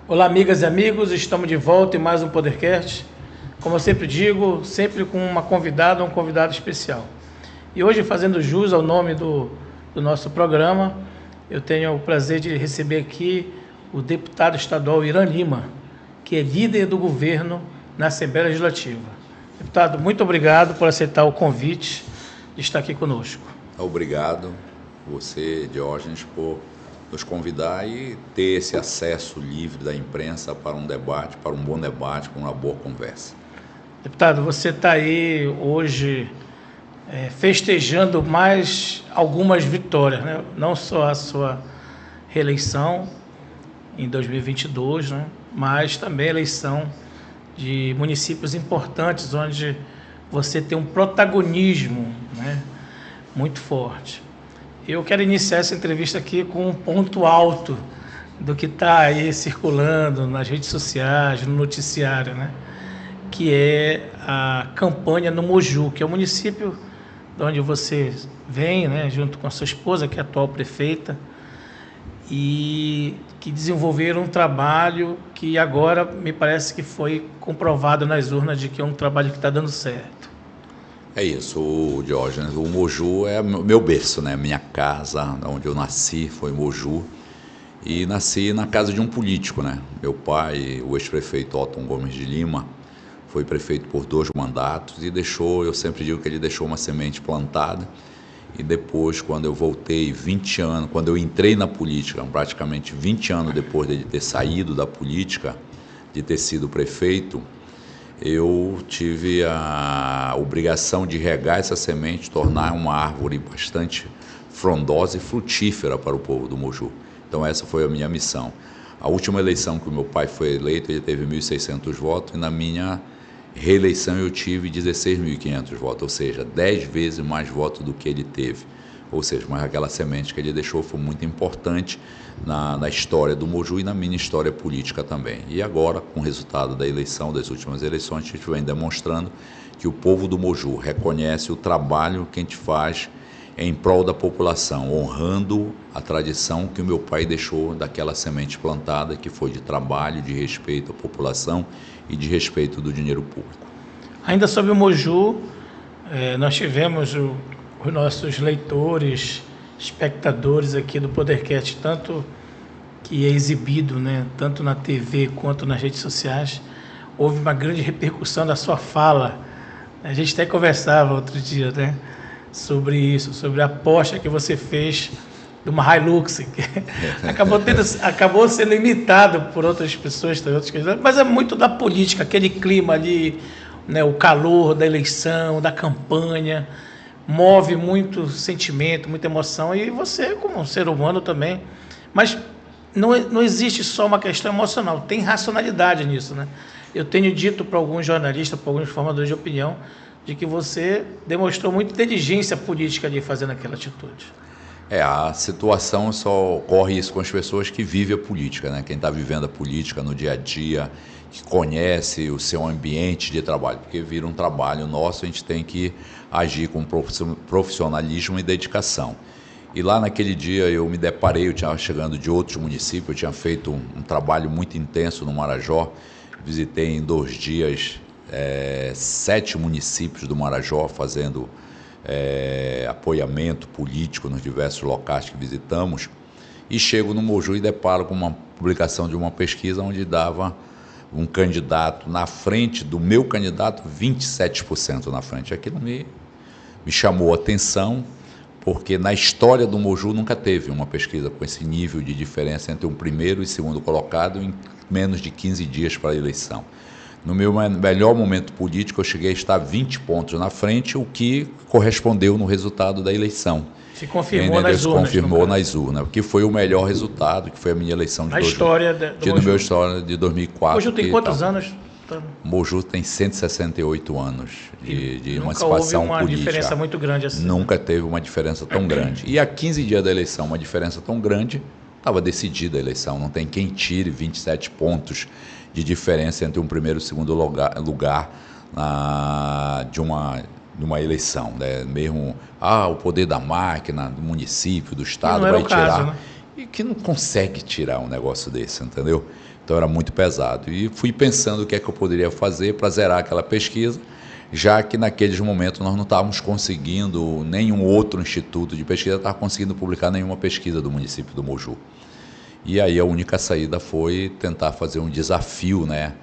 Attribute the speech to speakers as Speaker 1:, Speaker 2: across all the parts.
Speaker 1: Olá, amigas e amigos, estamos de volta em mais um Podercast. Como eu sempre digo, sempre com uma convidada ou um convidado especial. E hoje, fazendo jus ao nome do nosso programa, eu tenho o prazer de receber aqui o deputado estadual Irã Lima, que é líder do governo na Assembleia Legislativa. Deputado, muito obrigado por aceitar o convite de estar aqui conosco.
Speaker 2: Obrigado, você, Diógenes, por nos convidar e ter esse acesso livre da imprensa para um debate, para um bom debate, para uma boa conversa.
Speaker 1: Deputado, você está aí hoje festejando mais algumas vitórias, né? Não só a sua reeleição em 2022, né? Mas também a eleição de municípios importantes, onde você tem um protagonismo, né, muito forte. Eu quero iniciar essa entrevista aqui com um ponto alto do que está aí circulando nas redes sociais, no noticiário, né? Que é a campanha no Moju, que é o município de onde você vem, né, junto com a sua esposa, que é a atual prefeita, e que desenvolveram um trabalho que agora me parece que foi comprovado nas urnas de que é um trabalho que está dando certo.
Speaker 2: É isso, Diógenes. O Moju é meu berço, né? Minha casa, onde eu nasci, foi Moju. E nasci na casa de um político, né? Meu pai, o ex-prefeito Otton Gomes de Lima, foi prefeito por 2 mandatos e deixou, eu sempre digo que ele deixou uma semente plantada. E depois, quando eu voltei 20 anos, quando eu entrei na política, praticamente 20 anos depois de ter saído da política, de ter sido prefeito, eu tive a obrigação de regar essa semente, tornar uma árvore bastante frondosa e frutífera para o povo do Moju. Então essa foi a minha missão. A última eleição que o meu pai foi eleito, ele teve 1.600 votos, e na minha reeleição eu tive 16.500 votos, ou seja, 10 vezes mais votos do que ele teve. Ou seja, mas aquela semente que ele deixou foi muito importante na história do Moju e na minha história política também. E agora, com o resultado da eleição, das últimas eleições, a gente vem demonstrando que o povo do Moju reconhece o trabalho que a gente faz em prol da população, honrando a tradição que o meu pai deixou daquela semente plantada, que foi de trabalho, de respeito à população e de respeito do dinheiro público.
Speaker 1: Ainda sobre o Moju, nós tivemos os nossos leitores, espectadores aqui do Podercast, tanto que é exibido, né, tanto na TV quanto nas redes sociais, houve uma grande repercussão da sua fala. A gente até conversava outro dia, né, sobre isso, sobre a aposta que você fez de uma Hilux, que acabou sendo imitado por outras pessoas, outras coisas, mas é muito da política, aquele clima ali, né, o calor da eleição, da campanha, move muito sentimento, muita emoção, e você como um ser humano também, mas não existe só uma questão emocional, tem racionalidade nisso, né? Eu tenho dito para alguns jornalistas, para alguns formadores de opinião, de que você demonstrou muita inteligência política ali fazendo aquela atitude.
Speaker 2: A situação só ocorre isso com as pessoas que vivem a política, né? Quem está vivendo a política no dia a dia, que conhece o seu ambiente de trabalho, porque vira um trabalho nosso, a gente tem que agir com profissionalismo e dedicação. E lá naquele dia eu me deparei, eu tinha chegando de outros municípios, eu tinha feito um trabalho muito intenso no Marajó, visitei em 2 dias 7 municípios do Marajó, fazendo apoiamento político nos diversos locais que visitamos, e chego no Moju e deparo com uma publicação de uma pesquisa onde dava um candidato na frente do meu candidato, 27% na frente. Aquilo me chamou a atenção, porque na história do Moju nunca teve uma pesquisa com esse nível de diferença entre um primeiro e segundo colocado em menos de 15 dias para a eleição. No meu melhor momento político, eu cheguei a estar 20 pontos na frente, o que correspondeu no resultado da eleição.
Speaker 1: Se confirmou nas urnas.
Speaker 2: Confirmou nas urnas, que foi o melhor resultado, que foi a minha eleição de
Speaker 1: na história do Moju.
Speaker 2: Meu história de 2004.
Speaker 1: Moju tem quantos anos?
Speaker 2: Moju tem 168 anos de emancipação política.
Speaker 1: Nunca houve uma diferença muito grande assim.
Speaker 2: Nunca teve uma diferença tão grande. E a 15 dias da eleição, uma diferença tão grande, estava decidida a eleição. Não tem quem tire 27 pontos de diferença entre um primeiro e segundo lugar de uma eleição, né? Mesmo o poder da máquina, do município, do estado vai tirar. Caso, né? e que não consegue tirar um negócio desse, entendeu? Então era muito pesado. E fui pensando o que é que eu poderia fazer para zerar aquela pesquisa, já que naqueles momentos nós não estávamos conseguindo, nenhum outro instituto de pesquisa estava conseguindo publicar nenhuma pesquisa do município do Moju. E aí a única saída foi tentar fazer um desafio, né,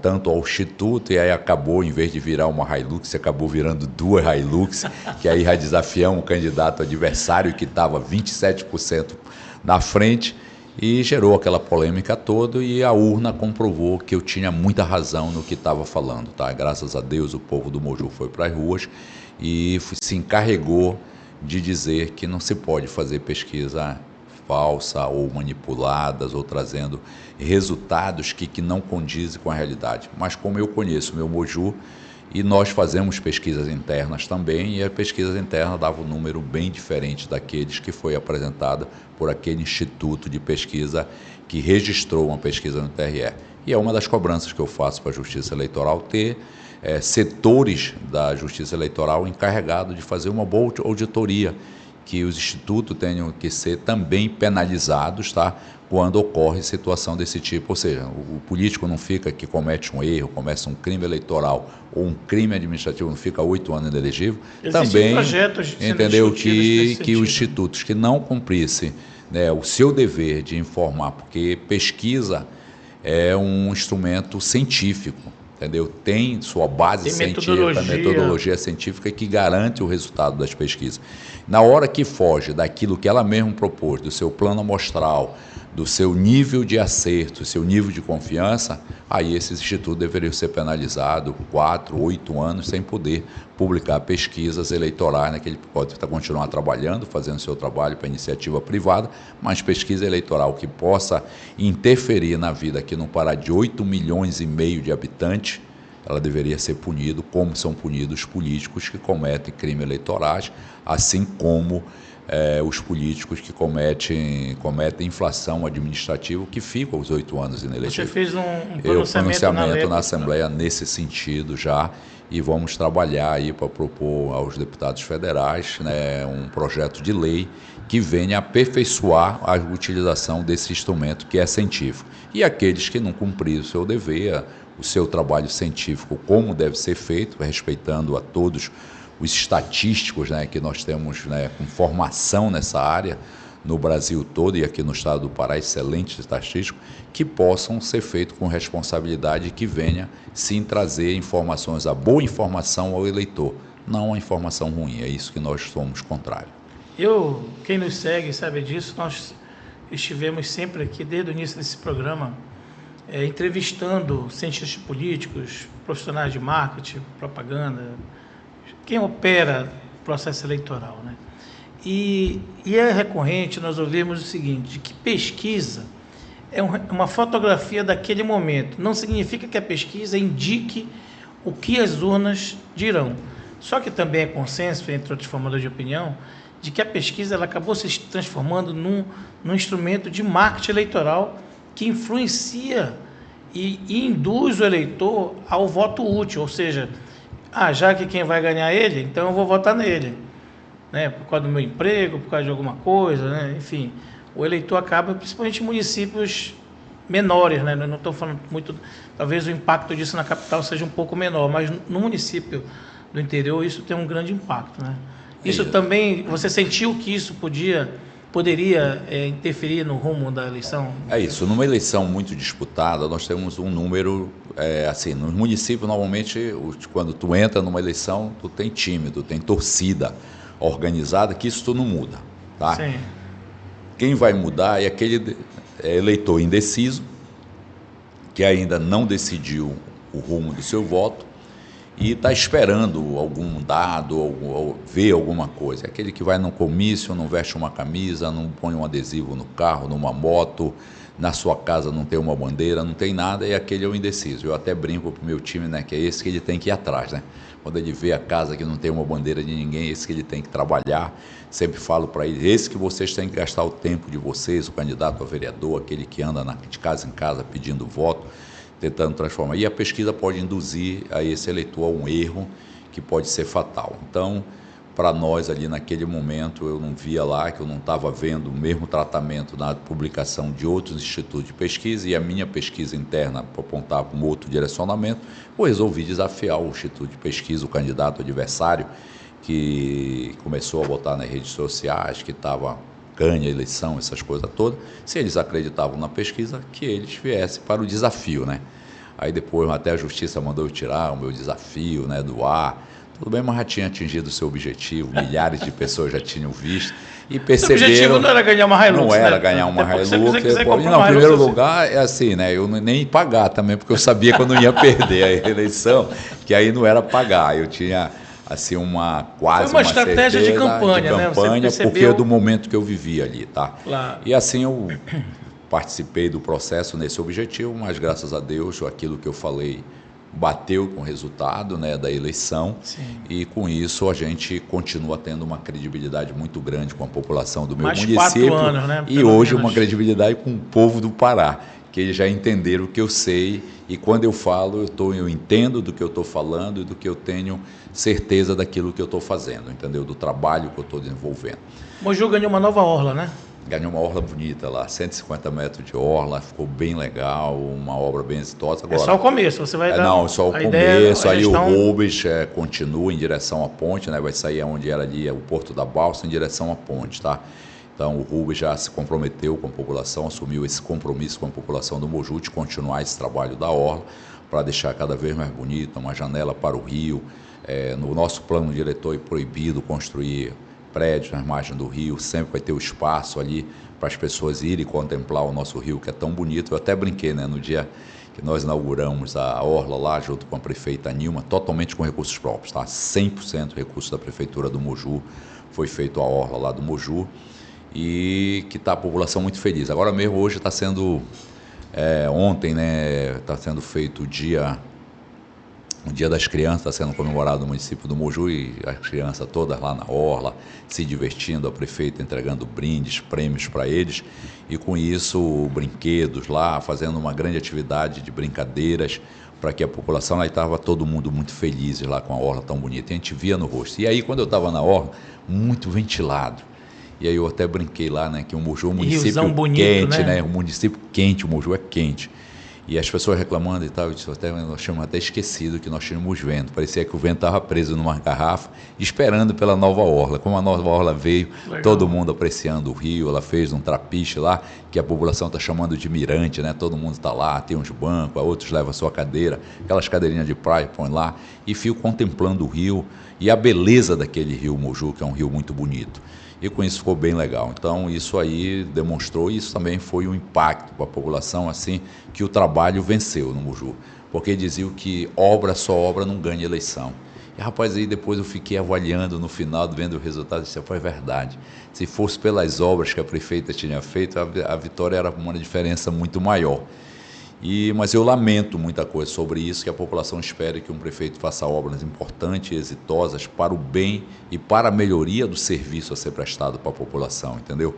Speaker 2: tanto ao Instituto, e aí acabou, em vez de virar uma Hilux, acabou virando 2 Hilux, que aí já desafiamos o candidato adversário que estava 27% na frente, e gerou aquela polêmica toda, e a urna comprovou que eu tinha muita razão no que estava falando, tá? Graças a Deus o povo do Moju foi para as ruas e se encarregou de dizer que não se pode fazer pesquisa falsa ou manipuladas ou trazendo resultados que não condizem com a realidade. Mas como eu conheço o meu Moju, e nós fazemos pesquisas internas também, e a pesquisa interna dava um número bem diferente daqueles que foi apresentada por aquele instituto de pesquisa que registrou uma pesquisa no TRE. E é uma das cobranças que eu faço para a Justiça Eleitoral, ter setores da Justiça Eleitoral encarregados de fazer uma boa auditoria, que os institutos tenham que ser também penalizados, tá, quando ocorre situação desse tipo. Ou seja, o político não fica que comete um erro, comete um crime eleitoral ou um crime administrativo, não fica 8 anos inelegível. Também entendeu que os institutos que não cumprissem, né, o seu dever de informar, porque pesquisa é um instrumento científico, entendeu? Tem sua base científica, metodologia científica que garante o resultado das pesquisas. Na hora que foge daquilo que ela mesma propôs, do seu plano amostral, do seu nível de acerto, seu nível de confiança, aí esses institutos deveriam ser penalizados 4, 8 anos sem poder publicar pesquisas eleitorais, né, que ele pode continuar trabalhando, fazendo seu trabalho para iniciativa privada, mas pesquisa eleitoral que possa interferir na vida aqui no Pará de 8,5 milhões de habitantes, ela deveria ser punida como são punidos os políticos que cometem crimes eleitorais, assim como os políticos que cometem inflação administrativa, que ficam os 8 anos inelegíveis.
Speaker 1: Você fez um pronunciamento
Speaker 2: na Assembleia nesse sentido já, e vamos trabalhar aí para propor aos deputados federais, né, um projeto de lei que venha aperfeiçoar a utilização desse instrumento que é científico. E aqueles que não cumpriram o seu dever, o seu trabalho científico, como deve ser feito, respeitando a todos os estatísticos, né, que nós temos, né, com formação nessa área no Brasil todo e aqui no estado do Pará, excelentes estatísticos, que possam ser feitos com responsabilidade e que venha sim trazer informações, a boa informação ao eleitor, não a informação ruim. É isso que nós somos contrários.
Speaker 1: Quem nos segue sabe disso, nós estivemos sempre aqui desde o início desse programa entrevistando cientistas políticos, profissionais de marketing, propaganda, quem opera o processo eleitoral, né? E é recorrente nós ouvimos o seguinte, que pesquisa é uma fotografia daquele momento. Não significa que a pesquisa indique o que as urnas dirão. Só que também é consenso, entre outros formadores de opinião, de que a pesquisa ela acabou se transformando num instrumento de marketing eleitoral que influencia e induz o eleitor ao voto útil, ou seja, já que quem vai ganhar ele, então eu vou votar nele, né? Por causa do meu emprego, por causa de alguma coisa, né? Enfim, o eleitor acaba, principalmente em municípios menores, né? Eu não estou falando muito, talvez o impacto disso na capital seja um pouco menor, mas no município do interior isso tem um grande impacto, né? Isso também, você sentiu que isso poderia interferir no rumo da eleição?
Speaker 2: É isso, numa eleição muito disputada, nós temos um número, assim, nos municípios, normalmente, quando tu entra numa eleição, tu tem time, tu tem torcida organizada, que isso tu não muda, tá?
Speaker 1: Sim.
Speaker 2: Quem vai mudar é aquele eleitor indeciso, que ainda não decidiu o rumo do seu voto, e está esperando algum dado, ou ver alguma coisa. Aquele que vai num comício, não veste uma camisa, não põe um adesivo no carro, numa moto, na sua casa não tem uma bandeira, não tem nada, e aquele é o indeciso. Eu até brinco para o meu time, né, que é esse que ele tem que ir atrás, né? Quando ele vê a casa que não tem uma bandeira de ninguém, esse que ele tem que trabalhar. Sempre falo para ele, esse que vocês têm que gastar o tempo de vocês, o candidato a vereador, aquele que anda de casa em casa pedindo voto, tentando transformar. E a pesquisa pode induzir a esse eleitor a um erro que pode ser fatal. Então, para nós ali naquele momento, eu não via lá, que eu não estava vendo o mesmo tratamento na publicação de outros institutos de pesquisa, e a minha pesquisa interna apontava um outro direcionamento. Eu resolvi desafiar o instituto de pesquisa, o candidato adversário, que começou a botar nas redes sociais, que estava ganha a eleição, essas coisas todas. Se eles acreditavam na pesquisa, que eles viessem para o desafio, né? Aí depois até a justiça mandou eu tirar o meu desafio, né, do ar. Tudo bem, mas já tinha atingido o seu objetivo, milhares de pessoas já tinham visto e perceberam... O objetivo
Speaker 1: não era ganhar uma Hilux,
Speaker 2: não era,
Speaker 1: né?
Speaker 2: ganhar uma Hilux. Não,
Speaker 1: em
Speaker 2: primeiro lugar, é assim, né? Eu nem pagar também, porque eu sabia que eu não ia perder a eleição, que aí não era pagar. Eu tinha, assim, quase uma
Speaker 1: estratégia de campanha, né?
Speaker 2: Porque é do momento que eu vivia ali, tá?
Speaker 1: Claro.
Speaker 2: E assim eu participei do processo nesse objetivo, mas graças a Deus, aquilo que eu falei bateu com o resultado, né, da eleição.
Speaker 1: Sim.
Speaker 2: E com isso a gente continua tendo uma credibilidade muito grande com a população do meu
Speaker 1: Mais
Speaker 2: município
Speaker 1: 4 anos, né,
Speaker 2: e hoje uma credibilidade com o povo do Pará, que eles já entenderam o que eu sei, e quando eu falo eu entendo do que eu estou falando e do que eu tenho certeza daquilo que eu estou fazendo, entendeu? Do trabalho que eu estou desenvolvendo.
Speaker 1: Moju ganhou uma nova orla, né?
Speaker 2: Ganhou uma orla bonita lá, 150 metros de orla, ficou bem legal, uma obra bem exitosa. Agora,
Speaker 1: é só o começo, você vai dar...
Speaker 2: Não, só o começo, aí o Rubens continua em direção à ponte, né? Vai sair onde era ali o Porto da Balsa, em direção à ponte, tá? Então o Rubens já se comprometeu com a população, assumiu esse compromisso com a população do Moju de continuar esse trabalho da orla, para deixar cada vez mais bonita, uma janela para o rio. No nosso plano diretor é proibido construir prédios na margem do rio, sempre vai ter o espaço ali para as pessoas irem contemplar o nosso rio, que é tão bonito. Eu até brinquei, né, no dia que nós inauguramos a orla lá, junto com a prefeita Nilma, totalmente com recursos próprios, tá? 100% recursos da prefeitura do Moju, foi feito a orla lá do Moju, e que está a população muito feliz. Agora mesmo, hoje está sendo, ontem, né, está sendo feito o Dia das Crianças, está sendo comemorado no município do Moju, e as crianças todas lá na orla, se divertindo, a prefeita entregando brindes, prêmios para eles, e com isso brinquedos lá, fazendo uma grande atividade de brincadeiras, para que a população lá, estava todo mundo muito feliz lá com a orla tão bonita, e a gente via no rosto. E aí quando eu estava na orla, muito ventilado, e aí eu até brinquei lá, né, que o Moju é um município bonito, quente, né? Um município quente, o Moju é quente. E as pessoas reclamando e tal, nós tínhamos até esquecido que nós tínhamos vento. Parecia que o vento estava preso numa garrafa, esperando pela nova orla. Como a nova orla veio, legal, todo mundo apreciando o rio, ela fez um trapiche lá, que a população está chamando de mirante, né? Todo mundo está lá, tem uns bancos, outros levam a sua cadeira, aquelas cadeirinhas de praia, põe lá, e fico contemplando o rio e a beleza daquele rio Moju, que é um rio muito bonito. E com isso ficou bem legal. Então isso aí demonstrou, e isso também foi um impacto para a população, assim, que o trabalho venceu no Moju. Porque diziam que só obra não ganha eleição. E rapaz, aí depois eu fiquei avaliando no final, vendo o resultado, e disse, foi verdade. Se fosse pelas obras que a prefeita tinha feito, a vitória era uma diferença muito maior. Mas eu lamento muita coisa sobre isso, que a população espere que um prefeito faça obras importantes e exitosas para o bem e para a melhoria do serviço a ser prestado para a população, entendeu?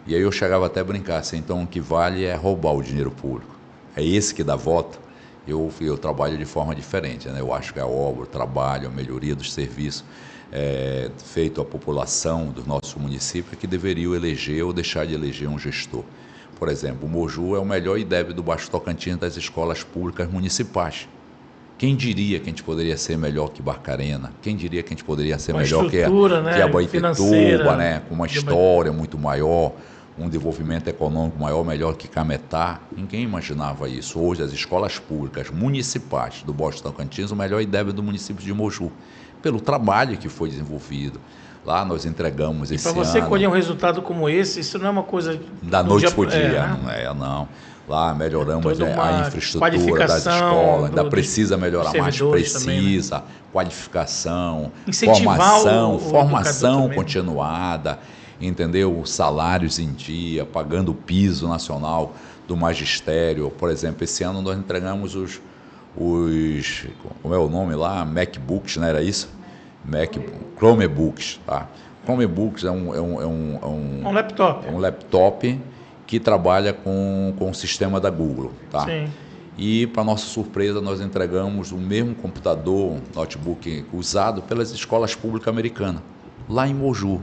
Speaker 2: E aí eu chegava até a brincar, assim, então o que vale é roubar o dinheiro público. É esse que dá voto. Eu trabalho de forma diferente, né? Eu acho que a obra, o trabalho, a melhoria dos serviços feito à população do nosso município é que deveria eleger ou deixar de eleger um gestor. Por exemplo, o Moju é o melhor IDEB do Baixo Tocantins das escolas públicas municipais. Quem diria que a gente poderia ser melhor que Barcarena? Quem diria que a gente poderia ser melhor que a Abaetetuba, né? Com uma história muito maior, um desenvolvimento econômico maior, melhor que Cametá? Ninguém imaginava isso. Hoje, as escolas públicas municipais do Baixo Tocantins, o melhor IDEB do município de Moju, pelo trabalho que foi desenvolvido. Lá nós entregamos esse ano. Para você
Speaker 1: colher um resultado como esse, isso não é uma coisa...
Speaker 2: Da noite para o dia, não. Lá melhoramos a infraestrutura das escolas, ainda precisa melhorar mais, precisa, também, né? Qualificação, formação continuada, entendeu? Salários em dia, pagando o piso nacional do magistério. Por exemplo, esse ano nós entregamos os como é o nome lá? MacBooks, não era isso? Chromebooks, tá? Chromebooks é um
Speaker 1: laptop.
Speaker 2: É um laptop que trabalha com o sistema da Google, tá?
Speaker 1: Sim.
Speaker 2: E, para nossa surpresa, nós entregamos o mesmo computador, notebook, usado pelas escolas públicas americanas. lá em Moju,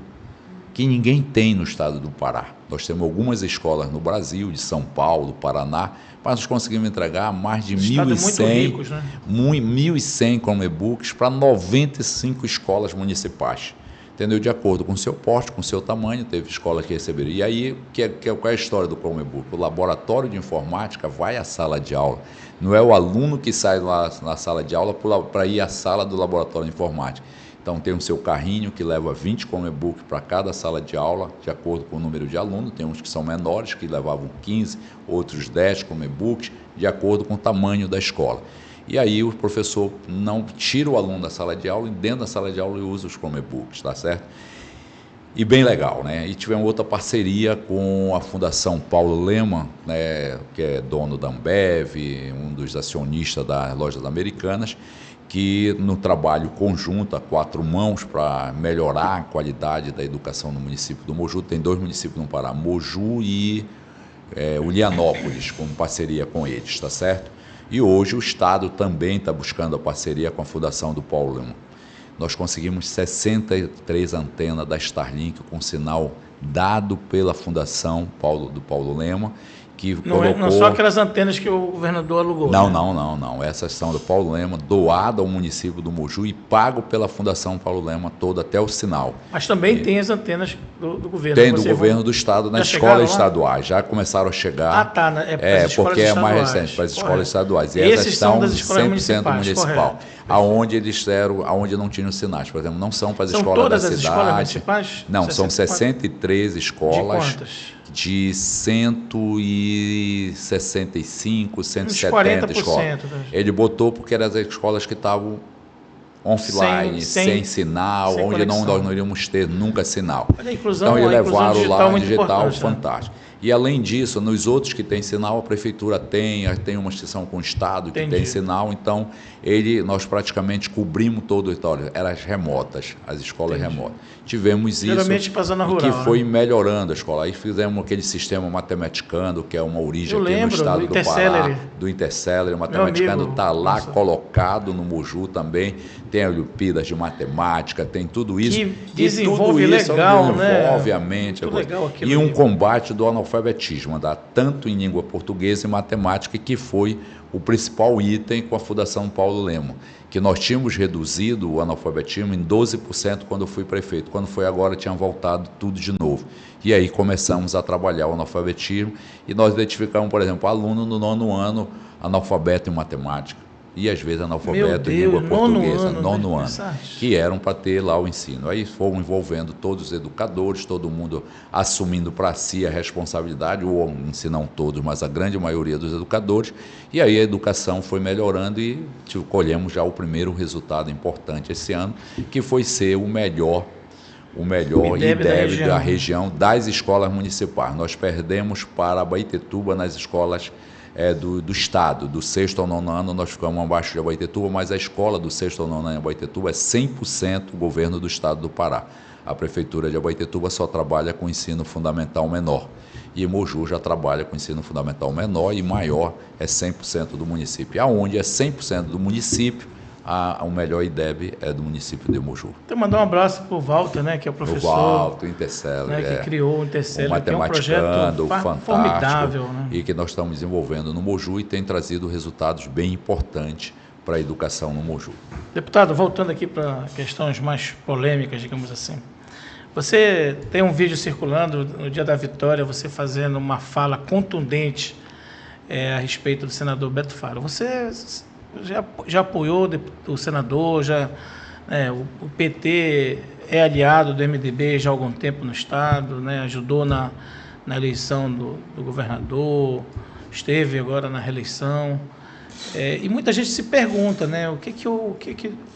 Speaker 2: que ninguém tem no estado do Pará. Nós temos algumas escolas no Brasil, de São Paulo, Paraná, mas nós conseguimos entregar mais de 1.100
Speaker 1: né?
Speaker 2: 1.100 Chromebooks para 95 escolas municipais. Entendeu? De acordo com o seu porte, com o seu tamanho, teve escola que receberam. E aí, qual é a história do Chromebook? O laboratório de informática vai à sala de aula. Não é o aluno que sai lá na sala de aula para ir à sala do laboratório de informática. Então, tem o seu carrinho que leva 20 Chromebook para cada sala de aula, de acordo com o número de alunos. Tem uns que são menores, que levavam 15, outros 10 Chromebooks, de acordo com o tamanho da escola. E aí o professor não tira o aluno da sala de aula e dentro da sala de aula ele usa os Chromebooks, tá certo? E bem legal, né? E tivemos outra parceria com a Fundação Paulo Lema, né, que é dono da Ambev, um dos acionistas das lojas americanas, que no trabalho conjunto, a 4 mãos, para melhorar a qualidade da educação no município do Moju. Tem 2 municípios no Pará, Moju e Ulianópolis, com parceria com eles, tá certo? E hoje o Estado também está buscando a parceria com a Fundação do Paulo Lema. Nós conseguimos 63 antenas da Starlink com sinal dado pela Fundação do Paulo Lema, que colocou...
Speaker 1: Não só aquelas antenas que o governador alugou.
Speaker 2: Não,
Speaker 1: né?
Speaker 2: não. Essas são do Paulo Lema, doado ao município do Moju e pago pela Fundação Paulo Lema toda até o sinal.
Speaker 1: Mas também tem as antenas do governo.
Speaker 2: Tem do governo do Estado nas escolas estaduais. Já começas a chegar.
Speaker 1: Ah, tá.
Speaker 2: Porque é mais recente, para as escolas estaduais. E
Speaker 1: essas
Speaker 2: estão
Speaker 1: das escolas
Speaker 2: 100% municipal. Aonde aonde não tinham sinais. Por exemplo, não são para as escolas da cidade.
Speaker 1: São todas as escolas municipais?
Speaker 2: Não, são 63 escolas.
Speaker 1: De quantas?
Speaker 2: De 165, 170 escolas. Ele botou porque eram as escolas que estavam offline, sem sinal,
Speaker 1: sem
Speaker 2: onde
Speaker 1: conexão.
Speaker 2: Nós não iríamos ter nunca sinal.
Speaker 1: Então
Speaker 2: eles levaram lá digital
Speaker 1: né?
Speaker 2: fantástico. E além disso, nos outros que tem sinal, a prefeitura tem uma extensão com o Estado que tem sinal, então nós praticamente cobrimos todo o território, eram as remotas, as escolas remotas. Tivemos
Speaker 1: geralmente
Speaker 2: isso,
Speaker 1: para a zona rural,
Speaker 2: que foi melhorando a escola. Aí fizemos aquele sistema matematicano, que é uma origem aqui no estado do Pará, do Intercelery. O matematicano está lá colocado no Moju também, tem Olimpíadas de matemática, tem tudo isso.
Speaker 1: Que desenvolve legal, né?
Speaker 2: Desenvolve a mente. E um combate do analfabetismo, tanto em língua portuguesa e matemática, que foi o principal item com a Fundação Paulo Lema, que nós tínhamos reduzido o analfabetismo em 12% quando eu fui prefeito. Quando foi agora, tinha voltado tudo de novo. E aí começamos a trabalhar o analfabetismo e nós identificamos, por exemplo, aluno no 9º ano analfabeto em matemática. E às vezes analfabeto em língua portuguesa, nono ano, que eram para ter lá o ensino. Aí fomos envolvendo todos os educadores, todo mundo assumindo para si a responsabilidade, ou se não todos, mas a grande maioria dos educadores, e aí a educação foi melhorando e colhemos já o primeiro resultado importante esse ano, que foi ser o melhor IDEB da região das escolas municipais. Nós perdemos para Abaetetuba nas escolas do Estado, do 6º ao 9º ano, nós ficamos abaixo de Abaetetuba, mas a escola do 6º ao 9º ano em Abaetetuba é 100% governo do Estado do Pará. A Prefeitura de Abaetetuba só trabalha com ensino fundamental menor. E Moju já trabalha com ensino fundamental menor e maior é 100% do município. Aonde é 100% do município, o melhor IDEB é do município de Moju.
Speaker 1: Então, mandar um abraço para o Walter, né, que é o professor.
Speaker 2: O Walter, o Intercelery,
Speaker 1: que criou o Intercelery,
Speaker 2: que é um projeto fantástico,
Speaker 1: formidável, né?
Speaker 2: E que nós estamos desenvolvendo no Moju e tem trazido resultados bem importantes para a educação no Moju.
Speaker 1: Deputado, voltando aqui para questões mais polêmicas, digamos assim. Você tem um vídeo circulando no dia da vitória, você fazendo uma fala contundente a respeito do senador Beto Faro. Você já apoiou o senador, o PT é aliado do MDB já há algum tempo no Estado, né, ajudou na eleição do governador, esteve agora na reeleição. E muita gente se pergunta, né, o que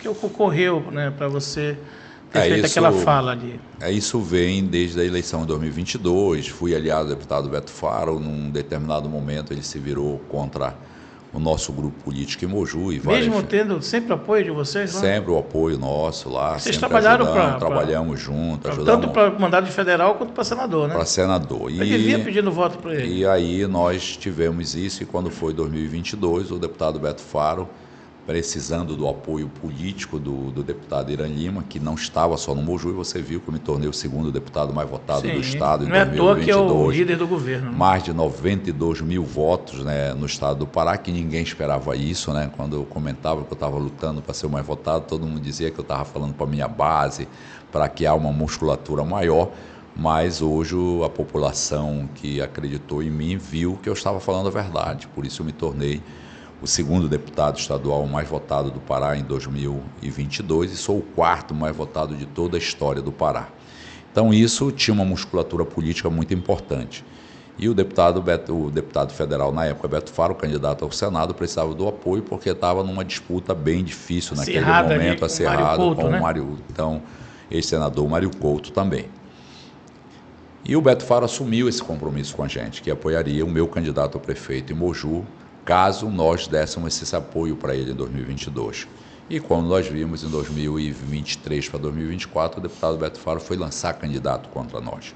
Speaker 1: ocorreu, né, para você ter feito aquela fala ali.
Speaker 2: Isso vem desde a eleição de 2022, fui aliado do deputado Beto Faro, num determinado momento ele se virou contra o nosso grupo político em Moju.
Speaker 1: Mesmo tendo sempre apoio de vocês lá?
Speaker 2: Sempre o apoio nosso lá.
Speaker 1: Vocês trabalharam
Speaker 2: trabalhamos juntos,
Speaker 1: ajudamos. Tanto para mandado federal quanto para senador, né?
Speaker 2: Para senador.
Speaker 1: Eu vivia pedindo voto para ele.
Speaker 2: E aí nós tivemos isso, e quando foi 2022, o deputado Beto Faro precisando do apoio político do deputado Irã Lima, que não estava só no Moju, e você viu que eu me tornei o segundo deputado mais votado do Estado em 2022.
Speaker 1: Não é à toa que é o líder do governo. Né?
Speaker 2: Mais de 92 mil votos, né, no Estado do Pará, que ninguém esperava isso. Né? Quando eu comentava que eu estava lutando para ser o mais votado, todo mundo dizia que eu estava falando para a minha base, para criar uma musculatura maior, mas hoje a população que acreditou em mim viu que eu estava falando a verdade, por isso eu me tornei o segundo deputado estadual mais votado do Pará em 2022 e sou o quarto mais votado de toda a história do Pará. Então isso tinha uma musculatura política muito importante. E o deputado federal na época, Beto Faro, candidato ao Senado, precisava do apoio porque estava numa disputa bem difícil naquele momento, acirrado com o Mário, então, ex-senador Mário Couto também. E o Beto Faro assumiu esse compromisso com a gente, que apoiaria o meu candidato a prefeito em Moju, caso nós dessemos esse apoio para ele em 2022. E quando nós vimos em 2023 para 2024, o deputado Beto Faro foi lançar candidato contra nós.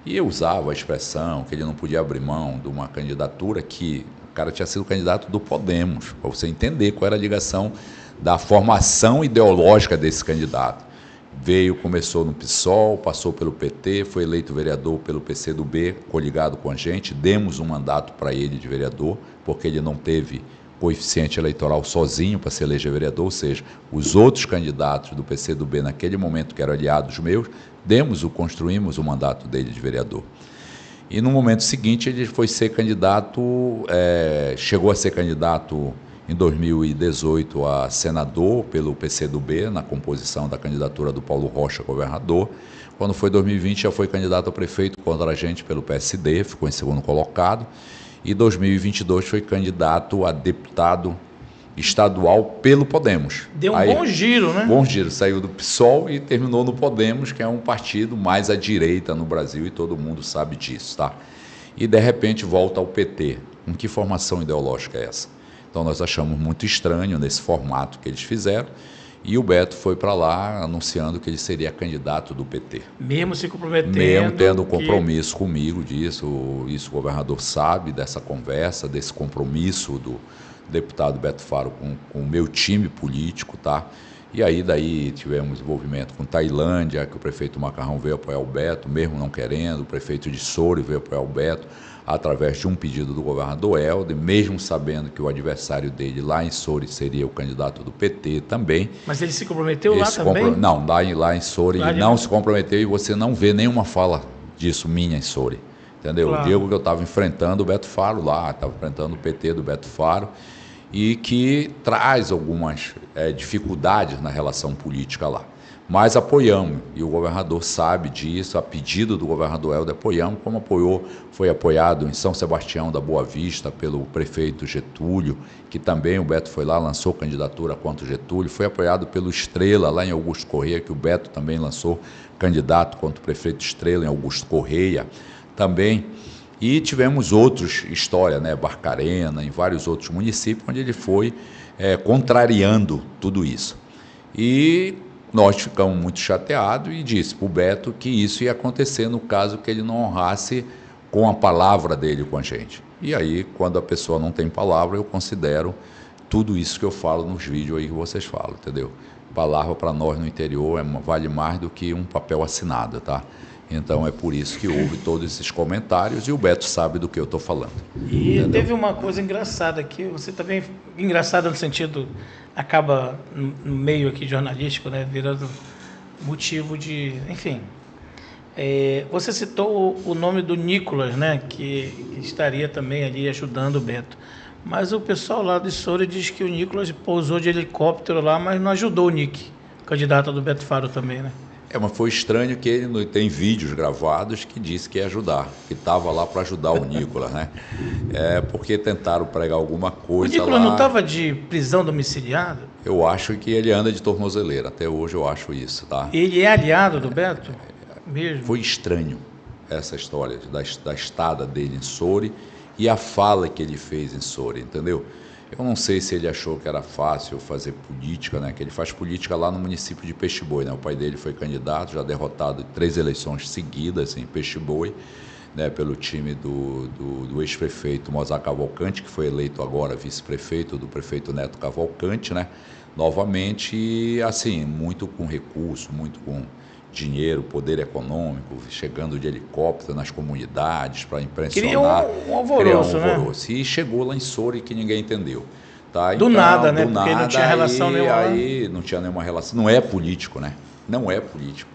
Speaker 2: E eu usava a expressão que ele não podia abrir mão de uma candidatura que o cara tinha sido candidato do Podemos, para você entender qual era a ligação da formação ideológica desse candidato. Começou no PSOL, passou pelo PT, foi eleito vereador pelo PCdoB, coligado com a gente, demos um mandato para ele de vereador, porque ele não teve coeficiente eleitoral sozinho para se eleger vereador, ou seja, os outros candidatos do PCdoB naquele momento, que eram aliados meus, construímos o mandato dele de vereador. E no momento seguinte ele foi ser candidato, chegou a ser candidato em 2018 a senador pelo PCdoB, na composição da candidatura do Paulo Rocha, governador. Quando foi 2020, já foi candidato a prefeito contra a gente pelo PSD, ficou em segundo colocado. E 2022 foi candidato a deputado estadual pelo Podemos.
Speaker 1: Deu um bom giro, né?
Speaker 2: Bom giro, saiu do PSOL e terminou no Podemos, que é um partido mais à direita no Brasil e todo mundo sabe disso, tá? E de repente volta ao PT. Com que formação ideológica é essa? Então nós achamos muito estranho nesse formato que eles fizeram e o Beto foi para lá anunciando que ele seria candidato do PT.
Speaker 1: Mesmo se comprometendo.
Speaker 2: Mesmo tendo compromisso comigo disso, isso o governador sabe dessa conversa, desse compromisso do deputado Beto Faro com o meu time político, tá? E aí daí tivemos envolvimento com Tailândia, que o prefeito Macarrão veio apoiar o Beto, mesmo não querendo, o prefeito de Soure veio apoiar o Beto, através de um pedido do governador Helder, mesmo sabendo que o adversário dele lá em Soure seria o candidato do PT também.
Speaker 1: Mas ele se comprometeu lá também?
Speaker 2: Não, lá em Soure ele não se comprometeu e você não vê nenhuma fala disso minha em Soure. Entendeu? Claro. O Diego que eu estava enfrentando o Beto Faro lá, estava enfrentando o PT do Beto Faro, e que traz algumas dificuldades na relação política lá. Mas apoiamos, e o governador sabe disso, a pedido do governador Helder, apoiamos, como foi apoiado em São Sebastião da Boa Vista pelo prefeito Getúlio, que também o Beto foi lá, lançou candidatura contra o Getúlio, foi apoiado pelo Estrela, lá em Augusto Correia, que o Beto também lançou candidato contra o prefeito Estrela em Augusto Correia, também. E tivemos outros histórias, né, Barcarena, em vários outros municípios, onde ele foi contrariando tudo isso. E nós ficamos muito chateados e disse para o Beto que isso ia acontecer no caso que ele não honrasse com a palavra dele com a gente. E aí, quando a pessoa não tem palavra, eu considero tudo isso que eu falo nos vídeos aí que vocês falam, entendeu? Palavra para nós no interior vale mais do que um papel assinado, tá? Então é por isso que houve todos esses comentários e o Beto sabe do que eu estou falando.
Speaker 1: E entendeu? Teve uma coisa engraçada aqui, você também, engraçada no sentido, acaba no meio aqui jornalístico, né, virando motivo de, enfim. Você citou o nome do Nicolas, né, que estaria também ali ajudando o Beto. Mas o pessoal lá de Soure diz que o Nicolas pousou de helicóptero lá, mas não ajudou o Nick, candidato do Beto Faro também, né?
Speaker 2: Mas foi estranho que ele tem vídeos gravados que disse que ia ajudar, que estava lá para ajudar o Nicolas, né? Porque tentaram pregar alguma coisa lá.
Speaker 1: O Nicolas não estava de prisão domiciliada?
Speaker 2: Eu acho que ele anda de tornozeleira, até hoje eu acho isso, tá?
Speaker 1: Ele é aliado do Beto? Mesmo?
Speaker 2: Foi estranho essa história da estada dele em Soure e a fala que ele fez em Soure, entendeu? Eu não sei se ele achou que era fácil fazer política, né? Que ele faz política lá no município de Peixe-Boi, né? O pai dele foi candidato, já derrotado em 3 eleições seguidas em Peixe-Boi. né, pelo time do ex-prefeito Mozart Cavalcante, que foi eleito agora vice-prefeito do prefeito Neto Cavalcante, né, novamente, e assim, muito com recurso, muito com dinheiro, poder econômico, chegando de helicóptero nas comunidades para impressionar.
Speaker 1: Queria um alvoroço, né?
Speaker 2: E chegou lá em Soure que ninguém entendeu. Tá?
Speaker 1: Do
Speaker 2: então,
Speaker 1: nada, né?
Speaker 2: Do
Speaker 1: Porque
Speaker 2: nada,
Speaker 1: não tinha relação nenhuma.
Speaker 2: Aí não tinha nenhuma relação. Não é político, né? Não é político.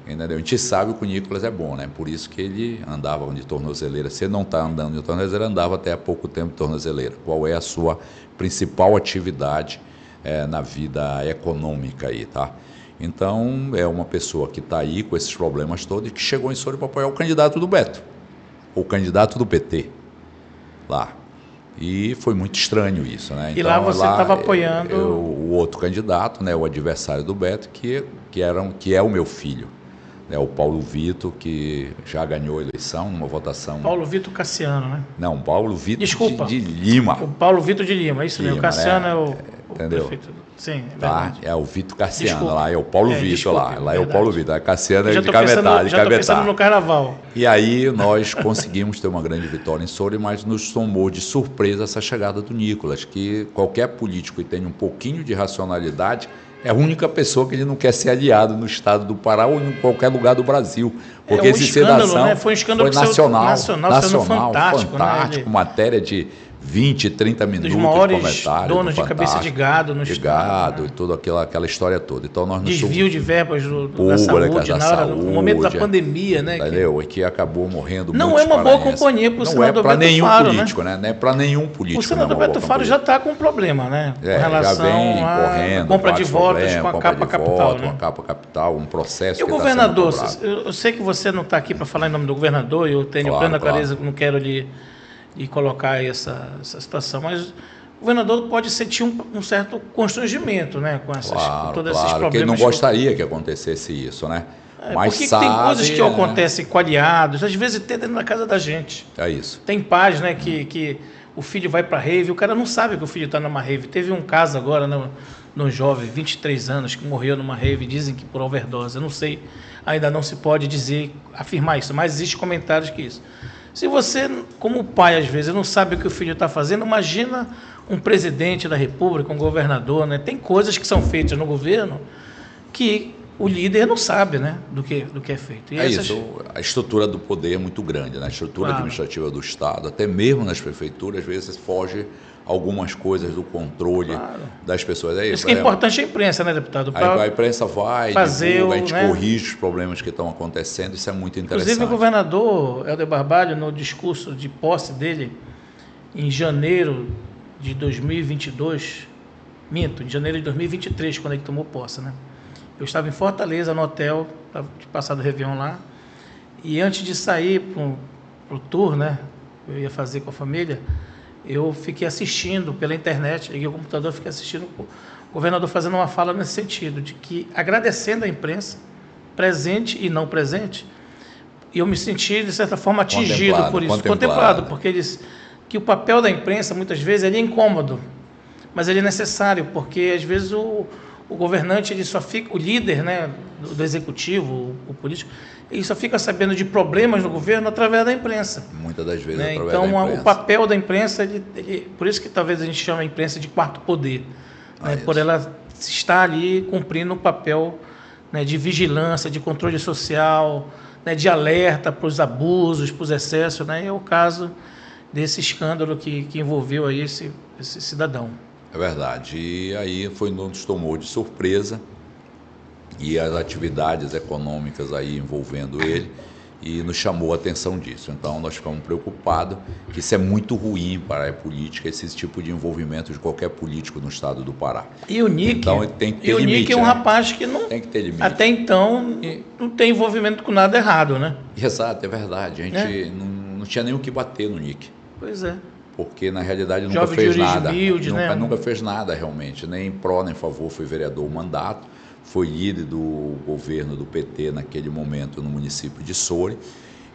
Speaker 2: Entendeu? A gente sabe que o Nicolas é bom, né? Por isso que ele andava de tornozeleira. Se ele não está andando de tornozeleira, andava até há pouco tempo de tornozeleira. Qual é a sua principal atividade na vida econômica aí, tá? Então, é uma pessoa que está aí com esses problemas todos e que chegou em Soure para apoiar o candidato do Beto, o candidato do PT, lá. E foi muito estranho isso, né?
Speaker 1: E então, lá você estava apoiando...
Speaker 2: o outro candidato, né, o adversário do Beto, que é o meu filho, né, o Paulo Vitor, que já ganhou a eleição numa votação...
Speaker 1: Paulo Vitor Cassiano, né?
Speaker 2: Não, Paulo Vitor de
Speaker 1: Lima. O Paulo Vitor de Lima, isso mesmo. O Cassiano, né? É o prefeito. Sim, é verdade.
Speaker 2: É o Vitor Cassiano, lá é o Paulo Vitor, lá é o Paulo Vitor. A Cassiano é de
Speaker 1: Cametá. Já estou pensando no carnaval.
Speaker 2: E aí nós conseguimos ter uma grande vitória em Soure, mas nos tomou de surpresa essa chegada do Nicolas, que qualquer político que tenha um pouquinho de racionalidade é a única pessoa que ele não quer ser aliado no estado do Pará ou em qualquer lugar do Brasil. Porque esse escândalo,
Speaker 1: né? Foi um escândalo
Speaker 2: nacional,
Speaker 1: fantástico,
Speaker 2: né? Matéria de 20, 30 minutos de comentário.
Speaker 1: Donos de cabeça de gado no estado.
Speaker 2: E toda aquela história toda. Então, nós
Speaker 1: desvio de verbas da saúde, no momento da pandemia, né?
Speaker 2: Entendeu? E que acabou morrendo
Speaker 1: não é uma boa companhia para o senador Beto Faro,
Speaker 2: político, né? Não é para nenhum político.
Speaker 1: O senador Beto Faro já está com um problema, né? Com relação
Speaker 2: já vem correndo,
Speaker 1: compra de votos com a capa capital, né?
Speaker 2: Com a capa capital, um processo.
Speaker 1: E o governador, eu sei que você não está aqui para falar em nome do governador, eu tenho plena clareza, não quero lhe colocar essa situação, mas o governador pode sentir um certo constrangimento, né, com todos esses problemas.
Speaker 2: Porque ele não gostaria que acontecesse isso, né? Mas
Speaker 1: porque tem coisas que acontecem com aliados, às vezes até dentro da casa da gente.
Speaker 2: É isso.
Speaker 1: Tem pais, né, que o filho vai para a rave, o cara não sabe que o filho está numa rave. Teve um caso agora no jovem, 23 anos, que morreu numa rave, dizem que por overdose. Eu não sei, ainda não se pode afirmar isso, mas existem comentários que isso. Se você, como pai, às vezes, não sabe o que o filho está fazendo, imagina um presidente da República, um governador, né? Tem coisas que são feitas no governo que o líder não sabe, né, do que é feito. E
Speaker 2: isso, a estrutura do poder é muito grande, né? A estrutura administrativa do Estado, até mesmo nas prefeituras, às vezes foge algumas coisas do controle das pessoas.
Speaker 1: Isso que é importante a imprensa, né, deputado?
Speaker 2: A imprensa vai, divulga, a gente corrige os problemas que estão acontecendo, isso é muito interessante.
Speaker 1: Inclusive, o governador Helder Barbalho, no discurso de posse dele, em janeiro de 2022, em janeiro de 2023, quando ele tomou posse, né? Eu estava em Fortaleza, no hotel, de passado o Réveillon lá, e antes de sair para o tour, né, eu ia fazer com a família, eu fiquei assistindo pela internet, liguei o computador, fiquei assistindo o governador fazendo uma fala nesse sentido, de que agradecendo a imprensa, presente e não presente, e eu me senti, de certa forma, atingido por isso, contemplado, porque ele disse que o papel da imprensa, muitas vezes, ele é incômodo, mas ele é necessário, porque, às vezes, o governante, ele só fica, o líder, né, do executivo, o político, ele só fica sabendo de problemas no governo através da imprensa.
Speaker 2: Muitas das vezes,
Speaker 1: né?
Speaker 2: Através
Speaker 1: da imprensa.
Speaker 2: Então,
Speaker 1: o papel da imprensa, por isso que talvez a gente chama a imprensa de quarto poder, né, por ela estar ali cumprindo o papel, né, de vigilância, de controle social, né, de alerta para os abusos, para os excessos, né? É o caso desse escândalo que envolveu aí esse cidadão.
Speaker 2: É verdade. E aí nos tomou de surpresa, e as atividades econômicas aí envolvendo ele, e nos chamou a atenção disso. Então, nós ficamos preocupados que isso é muito ruim para a política, esse tipo de envolvimento de qualquer político no estado do Pará.
Speaker 1: E o Nick,
Speaker 2: então, tem que ter limite,
Speaker 1: o Nick é um rapaz que não
Speaker 2: tem que ter limite.
Speaker 1: Até então não tem envolvimento com nada errado, né?
Speaker 2: Exato, é verdade. A gente não tinha nem o que bater no Nick.
Speaker 1: Pois é.
Speaker 2: Porque, na realidade, nunca
Speaker 1: Jovem
Speaker 2: fez
Speaker 1: de origem
Speaker 2: nada.
Speaker 1: humilde,
Speaker 2: Nunca fez nada, realmente. Nem em pró, nem em favor, foi vereador o mandato. Foi líder do governo do PT naquele momento no município de Soure.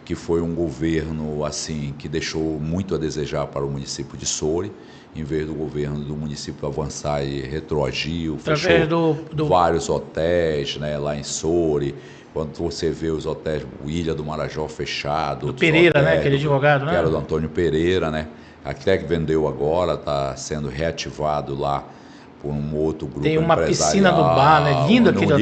Speaker 2: que foi um governo assim que deixou muito a desejar para o município de Soure, em vez do governo do município avançar e retroagir, fechou vários hotéis, né, lá em Soure. Quando você vê os hotéis, o Ilha do Marajó fechado.
Speaker 1: Do Pereira,
Speaker 2: hotéis,
Speaker 1: né, aquele advogado, né?
Speaker 2: Que era do Antônio Pereira, né? Até que vendeu agora, está sendo reativado lá por um outro grupo
Speaker 1: empresarial. Tem uma
Speaker 2: empresarial.
Speaker 1: piscina no bar, né? Lindo aquele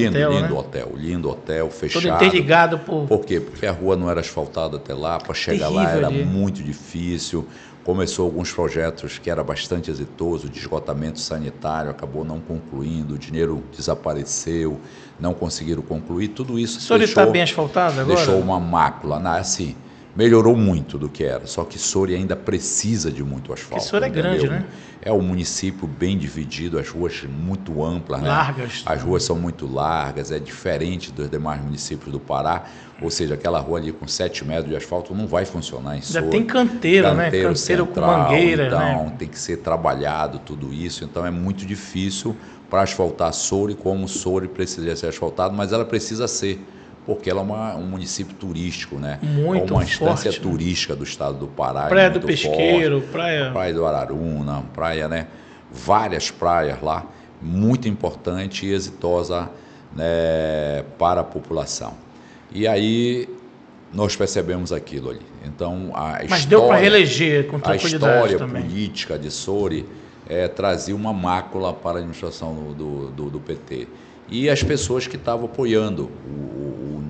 Speaker 1: hotel,
Speaker 2: Lindo hotel, fechado.
Speaker 1: Todo interligado por...
Speaker 2: Por quê? Porque a rua não era asfaltada até lá, para chegar lá era muito difícil. Começou alguns projetos que era bastante exitoso, de esgotamento sanitário, acabou não concluindo, o dinheiro desapareceu, não conseguiram concluir, tudo isso.
Speaker 1: O senhor está bem asfaltado agora?
Speaker 2: Deixou uma mácula, assim, melhorou muito do que era, só que Soure ainda precisa de muito asfalto.
Speaker 1: Porque Soure é grande, né?
Speaker 2: É um município bem dividido, as ruas muito amplas,
Speaker 1: largas,
Speaker 2: né? As ruas são muito largas, é diferente dos demais municípios do Pará, ou seja, aquela rua ali com 7 metros de asfalto não vai funcionar em Soure.
Speaker 1: Já tem canteiro, né? Canteiro central, com mangueira,
Speaker 2: então,
Speaker 1: né?
Speaker 2: Tem que ser trabalhado tudo isso, então é muito difícil para asfaltar Soure, como Soure precisa ser asfaltado, mas ela precisa ser, porque ela é um município turístico, né?
Speaker 1: Muito
Speaker 2: é uma instância
Speaker 1: forte,
Speaker 2: turística do estado do Pará.
Speaker 1: Praia do Pesqueiro,
Speaker 2: praia do Araruna, praia, né? Várias praias lá, muito importante e exitosa, né, para a população. E aí nós percebemos aquilo ali. Então
Speaker 1: Mas deu para reeleger com tranquilidade
Speaker 2: também. A história
Speaker 1: também.
Speaker 2: política de Soure trazia uma mácula para a administração do PT. E as pessoas que estavam apoiando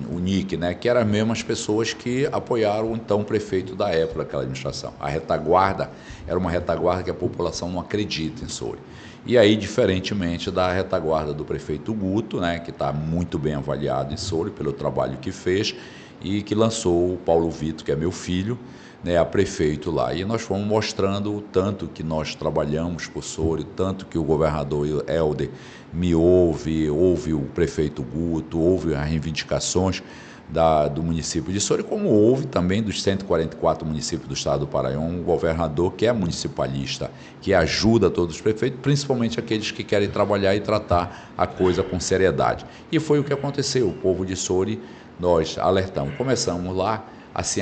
Speaker 2: o NIC, né, que eram as mesmas pessoas que apoiaram o então prefeito da época daquela administração. A retaguarda era uma retaguarda que a população não acredita em Soure. E aí, diferentemente da retaguarda do prefeito Guto, né, que está muito bem avaliado em Soure pelo trabalho que fez e que lançou o Paulo Vitor, que é meu filho, né, a prefeito lá. E nós fomos mostrando o tanto que nós trabalhamos por Soure, tanto que o governador Helder me ouve o prefeito Guto, ouve as reivindicações do município de Soure, como houve também dos 144 municípios do estado do Pará, um governador que é municipalista, que ajuda todos os prefeitos, principalmente aqueles que querem trabalhar e tratar a coisa com seriedade. E foi o que aconteceu, o povo de Soure, nós alertamos, começamos lá, assim,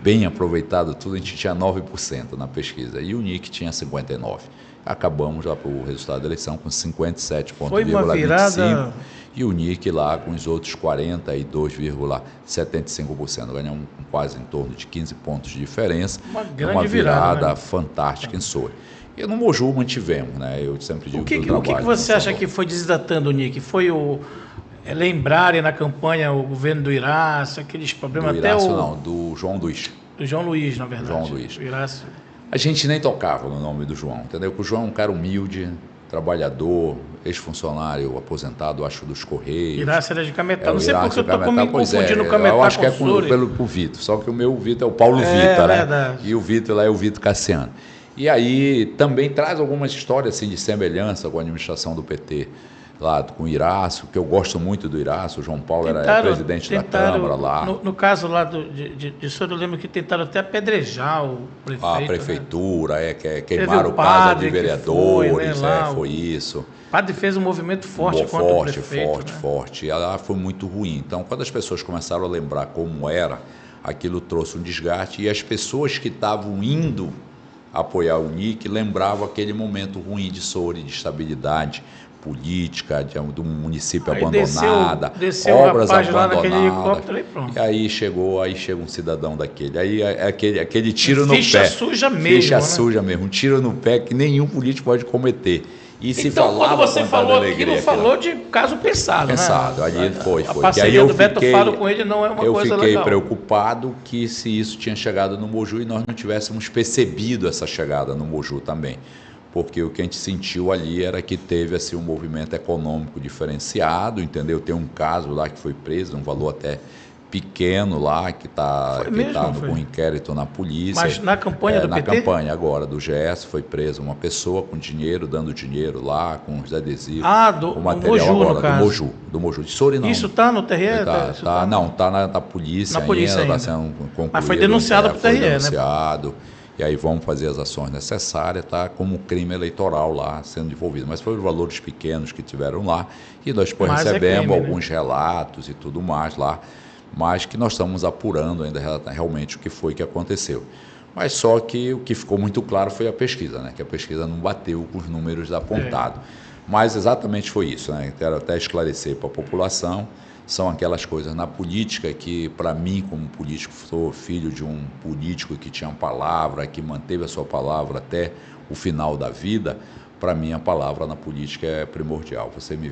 Speaker 2: bem aproveitado tudo, a gente tinha 9% na pesquisa, e o NIC tinha 59%. Acabamos lá para o resultado da eleição com 57,25%.
Speaker 1: Foi uma virada...
Speaker 2: E o NIC lá com os outros 42,75%. Ganhamos quase em torno de 15 pontos de diferença.
Speaker 1: Uma grande virada, né?
Speaker 2: Fantástica em Soure. E no Moju mantivemos, né? Eu sempre digo
Speaker 1: o que você acha que foi desidratando o NIC? Foi lembrarem na campanha o governo do Irácio, aqueles problemas
Speaker 2: do Irácio, não, do João Luiz.
Speaker 1: Do João Luiz, na verdade.
Speaker 2: João Luiz.
Speaker 1: O Irácio.
Speaker 2: A gente nem tocava no nome do João, entendeu? Porque o João é um cara humilde, trabalhador, ex-funcionário aposentado, acho, dos Correios.
Speaker 1: Irácio era de Cametá. Não sei porque eu estou confundindo Cametá com
Speaker 2: eu acho que é
Speaker 1: Soure.
Speaker 2: pelo Vitor, só que o meu Vitor é o Paulo Vitor, né? Verdade. E o Vitor lá é o Vitor Cassiano. E aí também traz algumas histórias assim, de semelhança com a administração do PT, lá com o Irácio, que eu gosto muito do Irácio, o João Paulo era presidente da Câmara lá.
Speaker 1: No caso lá de Soure, eu lembro que tentaram até apedrejar o prefeito.
Speaker 2: A prefeitura, né? Queimaram casa de vereadores, foi isso.
Speaker 1: O padre fez um movimento forte contra o prefeito.
Speaker 2: Forte. E ela foi muito ruim. Então, quando as pessoas começaram a lembrar como era, aquilo trouxe um desgaste e as pessoas que estavam indo apoiar o NIC lembravam aquele momento ruim de Soure, de estabilidade política, de um município abandonada,
Speaker 1: desceu
Speaker 2: obras
Speaker 1: abandonadas.
Speaker 2: E aí chega um cidadão daquele. Aí aquele tiro no pé.
Speaker 1: Ficha suja mesmo.
Speaker 2: Ficha suja mesmo. Um tiro no pé que nenhum político pode cometer. E se
Speaker 1: então, quando você falou aquilo, falou de caso pensado, né?
Speaker 2: Ali foi.
Speaker 1: A parceria do Beto Faro com ele não é uma coisa legal.
Speaker 2: Eu fiquei preocupado que se isso tinha chegado no Moju e nós não tivéssemos percebido essa chegada no Moju também. Porque o que a gente sentiu ali era que teve assim, um movimento econômico diferenciado, entendeu? Tem um caso lá que foi preso, um valor até pequeno lá, que está com inquérito na polícia.
Speaker 1: Mas na campanha do PT?
Speaker 2: Na campanha agora do GS foi presa uma pessoa com dinheiro, dando dinheiro lá, com os adesivos.
Speaker 1: O material Moju, agora, no caso.
Speaker 2: Do Moju. De Soure não.
Speaker 1: Isso está no TRE?
Speaker 2: Está na polícia ainda. Está sendo concluído.
Speaker 1: Mas foi denunciado para o TRE,
Speaker 2: denunciado, né? E aí vamos fazer as ações necessárias, tá? Como crime eleitoral lá sendo envolvido. Mas foram valores pequenos que tiveram lá. E nós depois recebemos alguns relatos e tudo mais lá mas que nós estamos apurando ainda realmente o que foi que aconteceu. Mas só que o que ficou muito claro foi a pesquisa, né? Que a pesquisa não bateu com os números apontados. Mas exatamente foi isso, né? Quero até esclarecer para a população, são aquelas coisas na política que, para mim, como político, sou filho de um político que tinha palavra, que manteve a sua palavra até o final da vida, para mim a palavra na política é primordial. Você me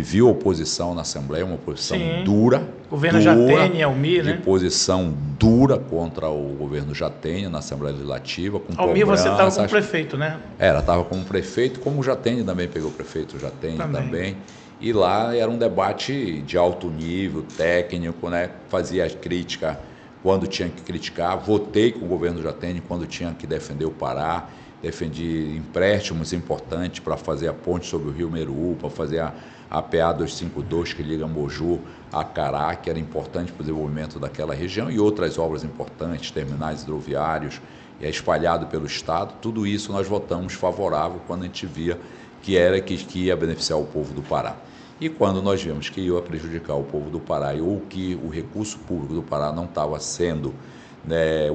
Speaker 2: viu oposição na Assembleia, uma oposição dura.
Speaker 1: Governo Jatene, Almir,
Speaker 2: né? De posição dura contra o governo Jatene na Assembleia Legislativa. Com
Speaker 1: Almir, você estava como prefeito, né?
Speaker 2: Estava como prefeito, como o Jatene também pegou prefeito, o Jatene também. E lá era um debate de alto nível, técnico, né? Fazia crítica quando tinha que criticar. Votei com o governo Jatene quando tinha que defender o Pará. Defendi empréstimos importantes para fazer a ponte sobre o Rio Meru, para fazer a PA 252 que liga Moju a Cará, que era importante para o desenvolvimento daquela região, e outras obras importantes, terminais hidroviários, espalhado pelo Estado. Tudo isso nós votamos favorável quando a gente via que ia beneficiar o povo do Pará. E quando nós vimos que ia prejudicar o povo do Pará ou que o recurso público do Pará não estava sendo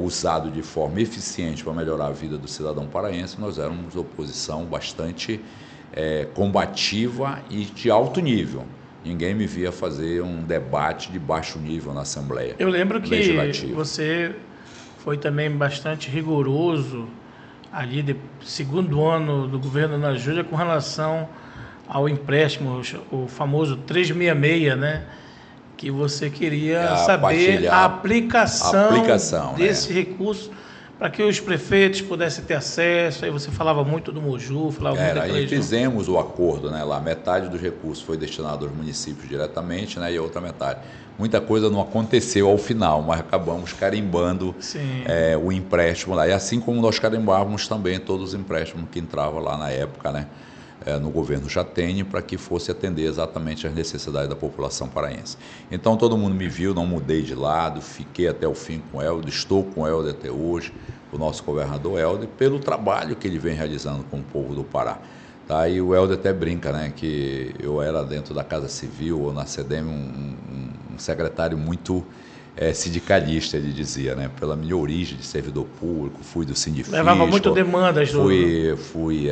Speaker 2: usado de forma eficiente para melhorar a vida do cidadão paraense, nós éramos oposição bastante combativa e de alto nível. Ninguém me via fazer um debate de baixo nível na Assembleia.
Speaker 1: Eu lembro que você foi também bastante rigoroso ali de segundo ano do governo Ana Júlia com relação ao empréstimo, o famoso 366, né? Que você queria saber a aplicação desse recurso para que os prefeitos pudessem ter acesso. Aí você falava muito do Moju, falava muito daquela
Speaker 2: região. Fizemos o acordo, né? Lá metade dos recursos foi destinado aos municípios diretamente, né? E a outra metade. Muita coisa não aconteceu ao final, mas acabamos carimbando o empréstimo lá. E assim como nós carimbávamos também todos os empréstimos que entravam lá na época, né? No governo Jatene, para que fosse atender exatamente às necessidades da população paraense. Então todo mundo me viu, não mudei de lado, fiquei até o fim com o Helder, estou com o Helder até hoje, o nosso governador Helder, pelo trabalho que ele vem realizando com o povo do Pará. Tá? E o Helder até brinca, né, que eu era dentro da Casa Civil ou na CEDEM um secretário muito sindicalista, ele dizia, né? Pela minha origem de servidor público, fui do Sindifisco.
Speaker 1: Levava muito demandas.
Speaker 2: Fui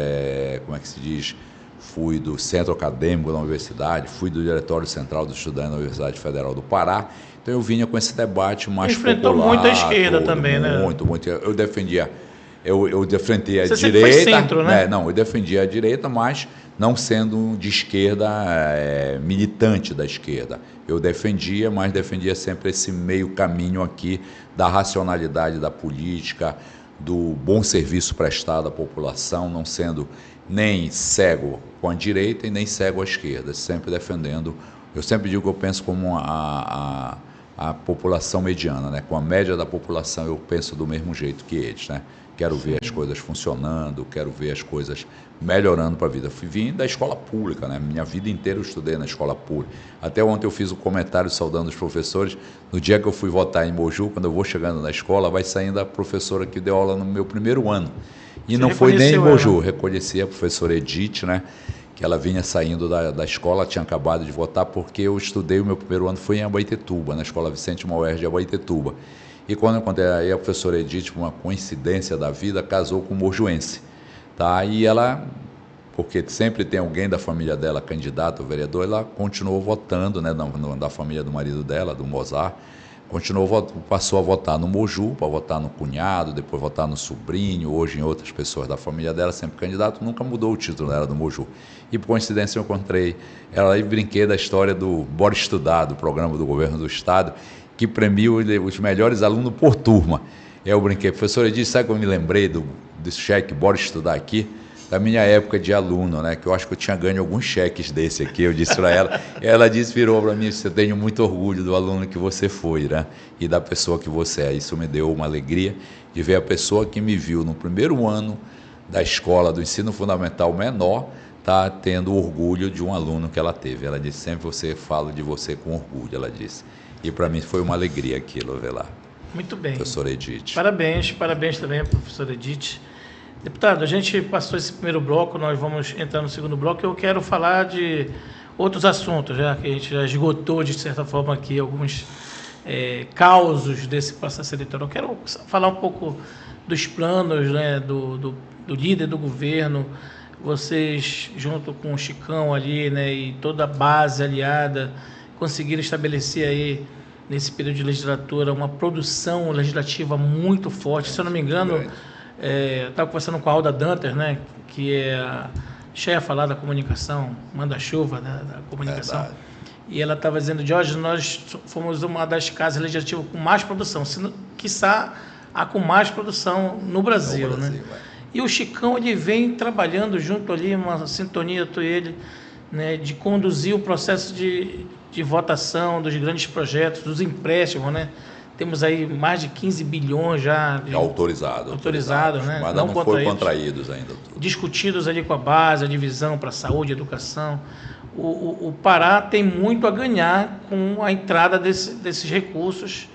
Speaker 2: como é que se diz? Fui do Centro Acadêmico da Universidade, fui do Diretório Central dos Estudantes da Universidade Federal do Pará. Então eu vinha com esse debate mais popular.
Speaker 1: Enfrentou muito a esquerda também, né?
Speaker 2: Muito. Eu defendia a
Speaker 1: Você
Speaker 2: direita.
Speaker 1: Foi centro, né?
Speaker 2: Não, eu defendia a direita, mas não sendo de esquerda, militante da esquerda. Eu defendia, mas defendia sempre esse meio caminho aqui da racionalidade da política, do bom serviço prestado à população, não sendo nem cego com a direita e nem cego à esquerda, sempre defendendo. Eu sempre digo que eu penso como a população mediana, né? Com a média da população eu penso do mesmo jeito que eles, né? Quero ver as coisas funcionando, quero ver as coisas melhorando para a vida. Vim da escola pública, né? Minha vida inteira eu estudei na escola pública. Até ontem eu fiz um comentário saudando os professores. No dia que eu fui votar em Moju, quando eu vou chegando na escola, vai saindo a professora que deu aula no meu primeiro ano. E não foi nem em Moju, reconheci a professora Edith, né? Que ela vinha saindo da escola, tinha acabado de votar, porque eu estudei, o meu primeiro ano foi em Abaetetuba, na Escola Vicente Mauer de Abaetetuba. E quando eu encontrei aí a professora Edith, uma coincidência da vida, casou com um mojuense. Tá? E ela, porque sempre tem alguém da família dela candidato ao vereador, ela continuou votando, né, da família do marido dela, do Mozart, passou a votar no Moju, para votar no cunhado, depois votar no sobrinho, hoje em outras pessoas da família dela, sempre candidato, nunca mudou o título dela do Moju. E por coincidência eu encontrei ela e brinquei da história do Bora Estudar, do programa do governo do estado, que premia os melhores alunos por turma. Eu brinquei, professora Edith, sabe que eu me lembrei do cheque Bora Estudar aqui? Da minha época de aluno, né? Que eu acho que eu tinha ganho alguns cheques desse aqui, eu disse para ela. Ela disse, virou para mim, eu tenho muito orgulho do aluno que você foi, né? E da pessoa que você é. Isso me deu uma alegria de ver a pessoa que me viu no primeiro ano da escola do ensino fundamental menor, tá tendo orgulho de um aluno que ela teve. Ela disse, sempre você fala de você com orgulho, ela disse. E para mim foi uma alegria aquilo, ver lá.
Speaker 1: Muito bem.
Speaker 2: Professora Edith.
Speaker 1: Parabéns também, professora Edith. Deputado, a gente passou esse primeiro bloco, nós vamos entrar no segundo bloco. Eu quero falar de outros assuntos, já que a gente já esgotou, de certa forma, aqui alguns causos desse processo eleitoral. Quero falar um pouco dos planos, né, do líder do governo. Vocês, junto com o Chicão ali, né, e toda a base aliada, conseguiram estabelecer aí, nesse período de legislatura, uma produção legislativa muito forte. Se eu não me engano, eu estava conversando com a Alda Dantas, né, que é a chefa lá da comunicação, manda-chuva, né, da comunicação. Verdade. E ela estava dizendo, Jorge, nós fomos uma das casas legislativas com mais produção, quiçá a com mais produção no Brasil, né? E o Chicão, ele vem trabalhando junto ali, uma sintonia com ele, né, de conduzir o processo de votação dos grandes projetos, dos empréstimos, né? Temos aí mais de 15 bilhões já autorizados, né?
Speaker 2: Mas não foram contraídos ainda.
Speaker 1: Discutidos ali com a base, a divisão para saúde, educação. O Pará tem muito a ganhar com a entrada desses recursos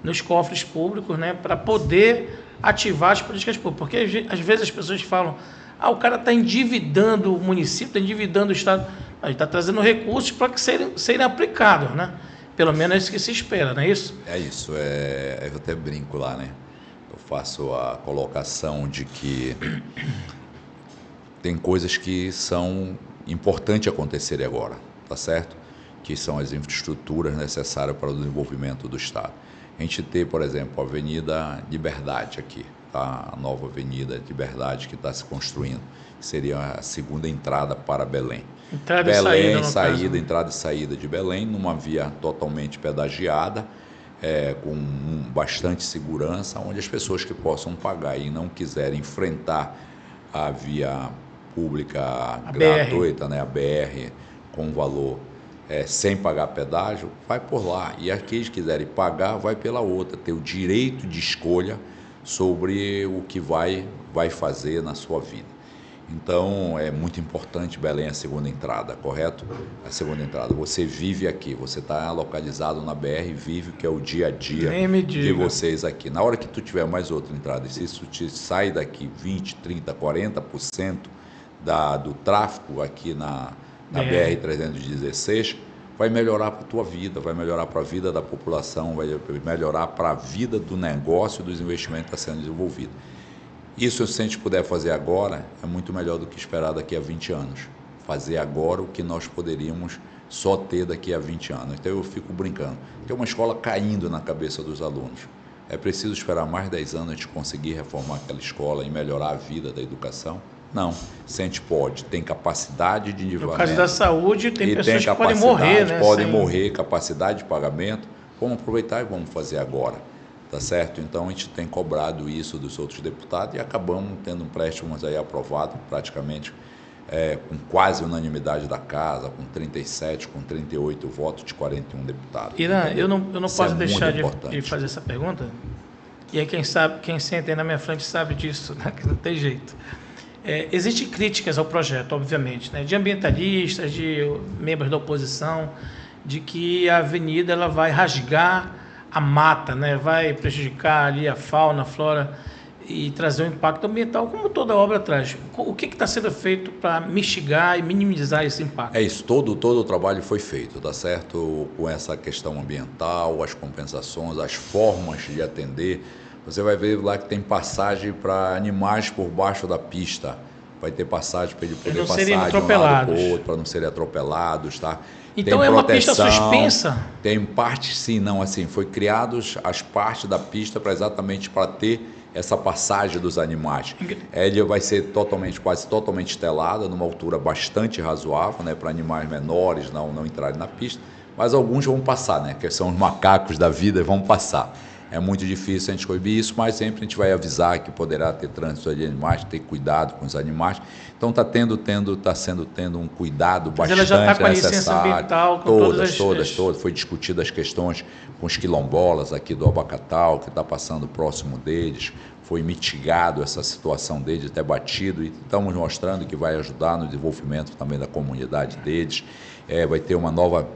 Speaker 1: nos cofres públicos, né, para poder ativar as políticas públicas. Porque às vezes as pessoas falam, o cara está endividando o município, está endividando o Estado. Ele está trazendo recursos para que serem aplicados, né? Pelo menos é isso que se espera, não é isso?
Speaker 2: É isso, eu até brinco lá, né? Eu faço a colocação de que tem coisas que são importantes acontecerem agora, tá certo? Que são as infraestruturas necessárias para o desenvolvimento do Estado. A gente tem, por exemplo, a Avenida Liberdade aqui, tá? A nova Avenida Liberdade que está se construindo, que seria a segunda entrada para Belém.
Speaker 1: Entrada e saída, no caso, né?
Speaker 2: Entrada e saída de Belém, numa via totalmente pedagiada, com bastante segurança, onde as pessoas que possam pagar e não quiserem enfrentar a via pública gratuita, né, a BR, com valor sem pagar pedágio, vai por lá. E aqueles que quiserem pagar, vai pela outra, ter o direito de escolha sobre o que vai fazer na sua vida. Então, é muito importante Belém, a segunda entrada, correto? A segunda entrada. Você vive aqui, você está localizado na BR, vive o que é o dia a dia de vocês aqui. Na hora que tu tiver mais outra entrada, e se isso te sai daqui 20%, 30%, 40% do tráfego aqui na BR-316, vai melhorar para a tua vida, vai melhorar para a vida da população, vai melhorar para a vida do negócio e dos investimentos que está sendo desenvolvido. Isso, se a gente puder fazer agora, é muito melhor do que esperar daqui a 20 anos. Fazer agora o que nós poderíamos só ter daqui a 20 anos. Então eu fico brincando. Tem uma escola caindo na cabeça dos alunos. É preciso esperar mais 10 anos a gente conseguir reformar aquela escola e melhorar a vida da educação? Não. Se a gente pode, tem capacidade de endividamento.
Speaker 1: No caso da saúde, tem pessoas que podem morrer, né?
Speaker 2: Podem morrer, capacidade de pagamento. Vamos aproveitar e vamos fazer agora. Tá certo? Então a gente tem cobrado isso dos outros deputados e acabamos tendo empréstimos aí aprovados praticamente com quase unanimidade da casa, com 37, com 38 votos de 41 deputados.
Speaker 1: Irã, eu não posso deixar de fazer essa pergunta. E aí quem senta aí na minha frente sabe disso, né? Que não tem jeito. Existem críticas ao projeto, obviamente, né? De ambientalistas, de membros da oposição, de que a avenida ela vai rasgar a mata, né? Vai prejudicar ali a fauna, a flora e trazer um impacto ambiental, como toda obra traz. O que está sendo feito para mitigar e minimizar esse impacto?
Speaker 2: É isso, todo o trabalho foi feito, tá certo? Com essa questão ambiental, as compensações, as formas de atender. Você vai ver lá que tem passagem para animais por baixo da pista. Vai ter passagem para ele poder passar de um lado para o outro, para não serem atropelados, tá?
Speaker 1: Então tem uma pista suspensa?
Speaker 2: Tem partes, sim, não, assim, foi criados as partes da pista exatamente para ter essa passagem dos animais. Ele vai ser quase totalmente telada, numa altura bastante razoável, né, para animais menores não entrarem na pista, mas alguns vão passar, né, que são os macacos da vida e vão passar. É muito difícil a gente coibir isso, mas sempre a gente vai avisar que poderá ter trânsito de animais, ter cuidado com os animais. Então está tendo um cuidado bastante necessário. Mas ela já está com a licença ambiental, com todas. Foi discutida as questões com os quilombolas aqui do Abacatal, que está passando próximo deles. Foi mitigado essa situação deles, até batido, e estamos mostrando que vai ajudar no desenvolvimento também da comunidade deles. Vai ter uma nova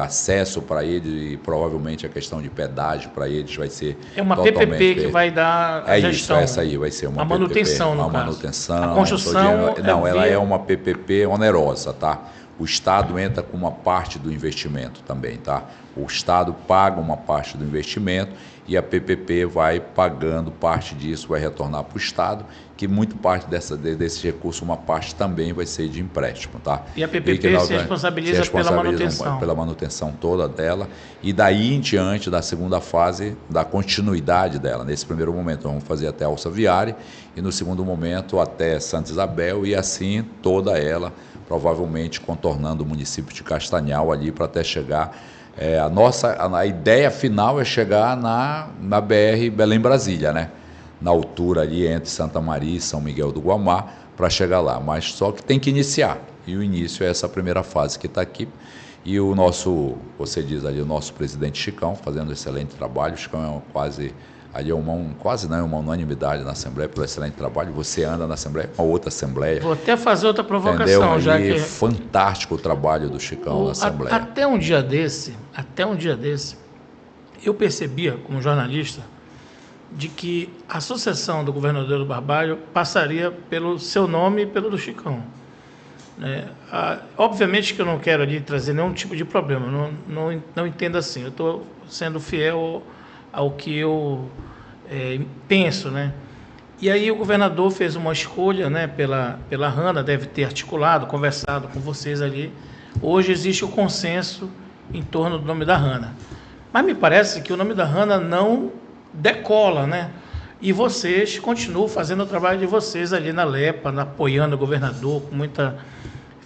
Speaker 2: acesso para eles e provavelmente a questão de pedágio para eles vai ser
Speaker 1: uma PPP que vai dar a gestão.
Speaker 2: Essa aí vai ser uma
Speaker 1: manutenção,
Speaker 2: PPP,
Speaker 1: no caso.
Speaker 2: Manutenção.
Speaker 1: A construção
Speaker 2: ela é uma PPP onerosa, tá? O Estado entra com uma parte do investimento também, tá? O Estado paga uma parte do investimento e a PPP vai pagando parte disso, vai retornar para o Estado, que muito parte desse recurso, uma parte também vai ser de empréstimo, tá?
Speaker 1: E a PPP se responsabiliza pela manutenção.
Speaker 2: Pela manutenção toda dela, e daí em diante, da segunda fase, da continuidade dela. Nesse primeiro momento vamos fazer até Alça Viária, e no segundo momento até Santa Isabel, e assim toda ela, provavelmente contornando o município de Castanhal ali, para até chegar... A ideia final é chegar na BR Belém-Brasília, né? Na altura ali entre Santa Maria e São Miguel do Guamá, para chegar lá. Mas só que tem que iniciar. E o início é essa primeira fase que está aqui. E o nosso, você diz ali, o nosso presidente Chicão, fazendo um excelente trabalho. O Chicão é quase uma unanimidade na Assembleia pelo excelente trabalho. Você anda na Assembleia com a outra Assembleia.
Speaker 1: Vou até fazer outra provocação, já que...
Speaker 2: Fantástico o trabalho do Chicão na Assembleia.
Speaker 1: Até um dia desse, eu percebia, como jornalista, de que a sucessão do governador do Barbalho passaria pelo seu nome e pelo do Chicão. Obviamente que eu não quero ali trazer nenhum tipo de problema, não entenda assim. Eu estou sendo fiel ao que eu penso, né? E aí o governador fez uma escolha, né, pela Hanna, deve ter articulado, conversado com vocês ali. Hoje existe o consenso em torno do nome da Hanna. Mas me parece que o nome da Hanna não decola, né? E vocês continuam fazendo o trabalho de vocês ali na Lepa, apoiando o governador com muita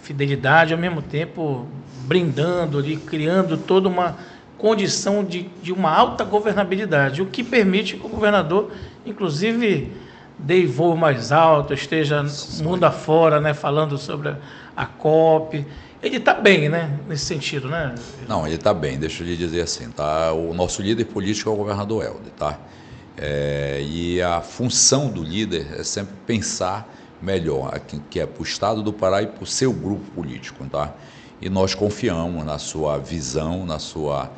Speaker 1: fidelidade, ao mesmo tempo brindando ali, criando toda uma condição de uma alta governabilidade, o que permite que o governador, inclusive, dê voo mais alto, esteja mundo afora, né, falando sobre a COP. Ele está bem, né, nesse sentido, né?
Speaker 2: Não, ele está bem, deixa eu lhe dizer assim, tá? O nosso líder político é o governador Helder, tá? E a função do líder é sempre pensar melhor, que é para o Estado do Pará e para o seu grupo político, tá? E nós confiamos na sua visão, na sua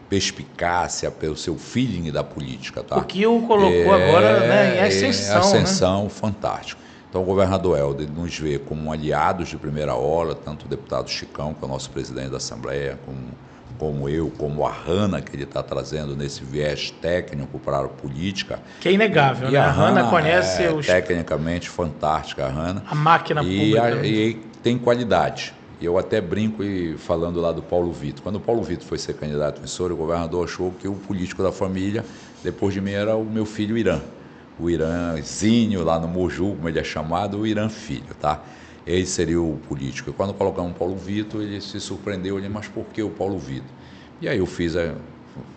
Speaker 2: perspicácia, pelo seu feeling da política, tá?
Speaker 1: O que o colocou agora, né, em ascensão,
Speaker 2: ascensão,
Speaker 1: né?
Speaker 2: Fantástico. Então o governador Helder nos vê como aliados de primeira hora, tanto o deputado Chicão, que é o nosso presidente da Assembleia, como eu, como a Hanna, que ele está trazendo nesse viés técnico para a política.
Speaker 1: Que é inegável, né? A Hanna conhece
Speaker 2: tecnicamente fantástica, a Hanna.
Speaker 1: A máquina pública.
Speaker 2: E tem qualidade. Eu até brinco falando lá do Paulo Vitor. Quando o Paulo Vitor foi ser candidato em Soura, o governador achou que o político da família, depois de mim, era o meu filho Irã. O Irãzinho, lá no Moju, como ele é chamado, o Irã filho, tá? Ele seria o político. E quando colocamos o Paulo Vitor, ele se surpreendeu, mas por que o Paulo Vitor? E aí eu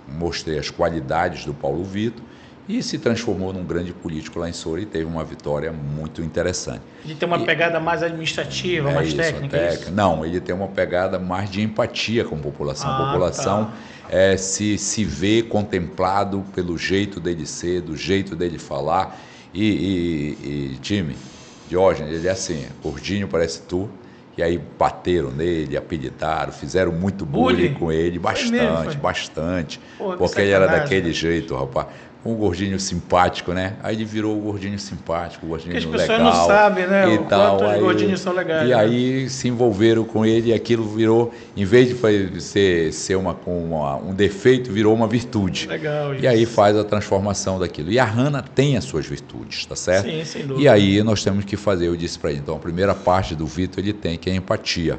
Speaker 2: mostrei as qualidades do Paulo Vitor e se transformou num grande político lá em Soura e teve uma vitória muito interessante.
Speaker 1: Ele tem uma pegada mais administrativa, mais técnica?
Speaker 2: Não, ele tem uma pegada mais de empatia com a população. A população se vê contemplado pelo jeito dele ser, do jeito dele falar. Time, Diógenes, ele é assim, gordinho parece tu. E aí bateram nele, apelidaram, fizeram muito bullying com ele, bastante. Pô, porque ele era daquele jeito, rapaz. Um gordinho simpático, né? Aí ele virou o gordinho simpático, o gordinho legal.
Speaker 1: Porque as pessoas não sabem, né?
Speaker 2: E tal.
Speaker 1: Quantos gordinhos são legais.
Speaker 2: E aí se envolveram com ele e aquilo virou, em vez de ser um defeito, virou uma virtude.
Speaker 1: Legal isso.
Speaker 2: E aí faz a transformação daquilo. E a Hanna tem as suas virtudes, tá certo?
Speaker 1: Sim, sem dúvida.
Speaker 2: E aí nós temos que fazer, eu disse para ele, então a primeira parte do Vitor ele tem, que é a empatia.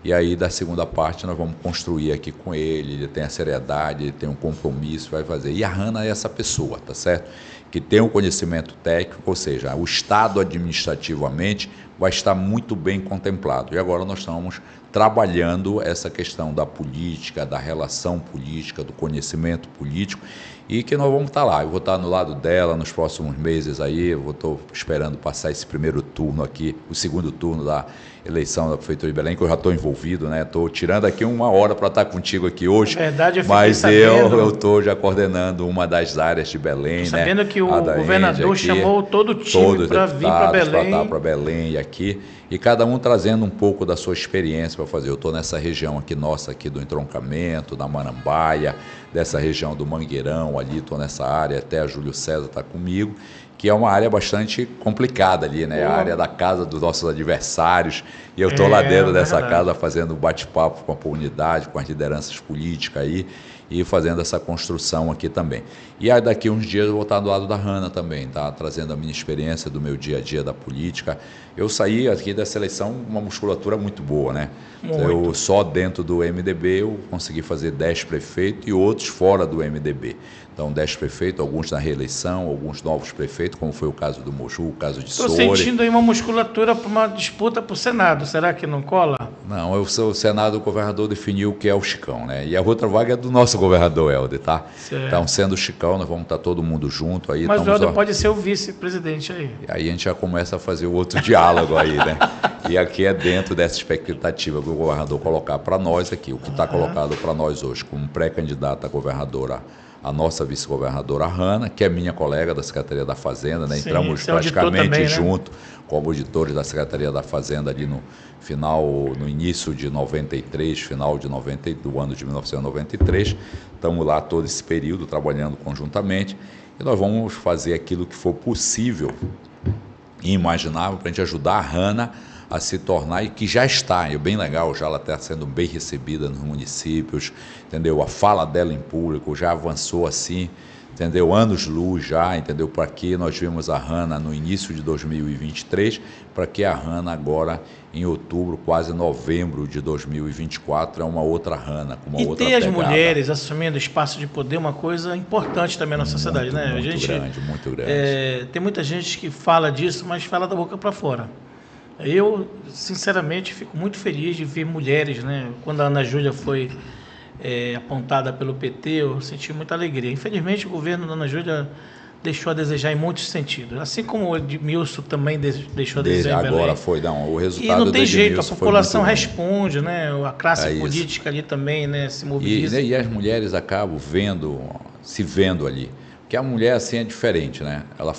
Speaker 2: E aí, da segunda parte, nós vamos construir aqui com ele tem a seriedade, ele tem um compromisso, vai fazer. E a Hanna é essa pessoa, tá certo? Que tem um conhecimento técnico, ou seja, o Estado administrativamente vai estar muito bem contemplado. E agora nós estamos trabalhando essa questão da política, da relação política, do conhecimento político, e que nós vamos estar lá. Eu vou estar no lado dela nos próximos meses aí, estou esperando passar esse primeiro turno aqui, o segundo turno da eleição da Prefeitura de Belém, que eu já estou envolvido, né? Estou tirando aqui uma hora para estar contigo aqui hoje.
Speaker 1: Na verdade,
Speaker 2: mas eu estou já coordenando uma das áreas de Belém, né?
Speaker 1: Sabendo que o governador aqui, chamou todo o time para vir para Belém.
Speaker 2: Para Belém e aqui, e cada um trazendo um pouco da sua experiência para fazer. Eu estou nessa região aqui nossa, aqui do Entroncamento, da Marambaia, dessa região do Mangueirão ali, estou nessa área, até a Júlio César está comigo. que é uma área bastante complicada ali, né? A área da casa dos nossos adversários. E eu estou lá dentro dessa casa fazendo bate-papo com a comunidade, com as lideranças políticas aí, e fazendo essa construção aqui também. E aí daqui uns dias eu vou estar do lado da Hanna também, tá? Trazendo a minha experiência do meu dia a dia da política. Eu saí aqui dessa eleição com uma musculatura muito boa, né? Eu só dentro do MDB eu consegui fazer 10 prefeitos e outros fora do MDB. Então 10 prefeitos, alguns na reeleição, alguns novos prefeitos, como foi o caso do Moju, o caso de Soure.
Speaker 1: Estou sentindo aí uma musculatura para uma disputa para o Senado, será que não cola?
Speaker 2: Não, o Senado, o governador definiu que é o Chicão, né? E a outra vaga é do nosso governador, Helder, tá?
Speaker 1: Certo.
Speaker 2: Então, sendo o Chicão, nós vamos estar todo mundo junto aí.
Speaker 1: Mas o Helder pode ser o vice-presidente aí.
Speaker 2: E aí a gente já começa a fazer o outro diálogo aí, né? E aqui é dentro dessa expectativa que o governador colocar para nós aqui, o que está colocado para nós hoje, como pré-candidata a governadora, a nossa vice-governadora Hanna, que é minha colega da Secretaria da Fazenda, né?
Speaker 1: Sim,
Speaker 2: entramos praticamente
Speaker 1: também, né?
Speaker 2: junto como auditores da Secretaria da Fazenda ali no início de 93, final do ano de 1993. Estamos lá todo esse período trabalhando conjuntamente e nós vamos fazer aquilo que for possível e imaginável para a gente ajudar a Hanna a se tornar, e que já está, é bem legal, já ela está sendo bem recebida nos municípios, entendeu? A fala dela em público já avançou assim, entendeu? Anos-luz já, entendeu? Para que nós vimos a Hanna no início de 2023, para que a Hanna agora, em outubro, quase novembro de 2024, é uma outra Hanna, com uma outra pegada.
Speaker 1: E ter as mulheres assumindo espaço de poder é uma coisa importante também na sociedade, né?
Speaker 2: Muito grande.
Speaker 1: Tem muita gente que fala disso, mas fala da boca para fora. Eu, sinceramente, fico muito feliz de ver mulheres, né? Quando a Ana Júlia foi apontada pelo PT, eu senti muita alegria. Infelizmente, o governo da Ana Júlia deixou a desejar em muitos sentidos. Assim como o Edmilson também deixou a desejar em
Speaker 2: Agora
Speaker 1: Belém.
Speaker 2: o resultado.
Speaker 1: E não tem jeito, a população responde, né? A classe política ali também, né? Se mobiliza.
Speaker 2: E as mulheres acabam se vendo ali. Porque a mulher, assim, é diferente, né? Ela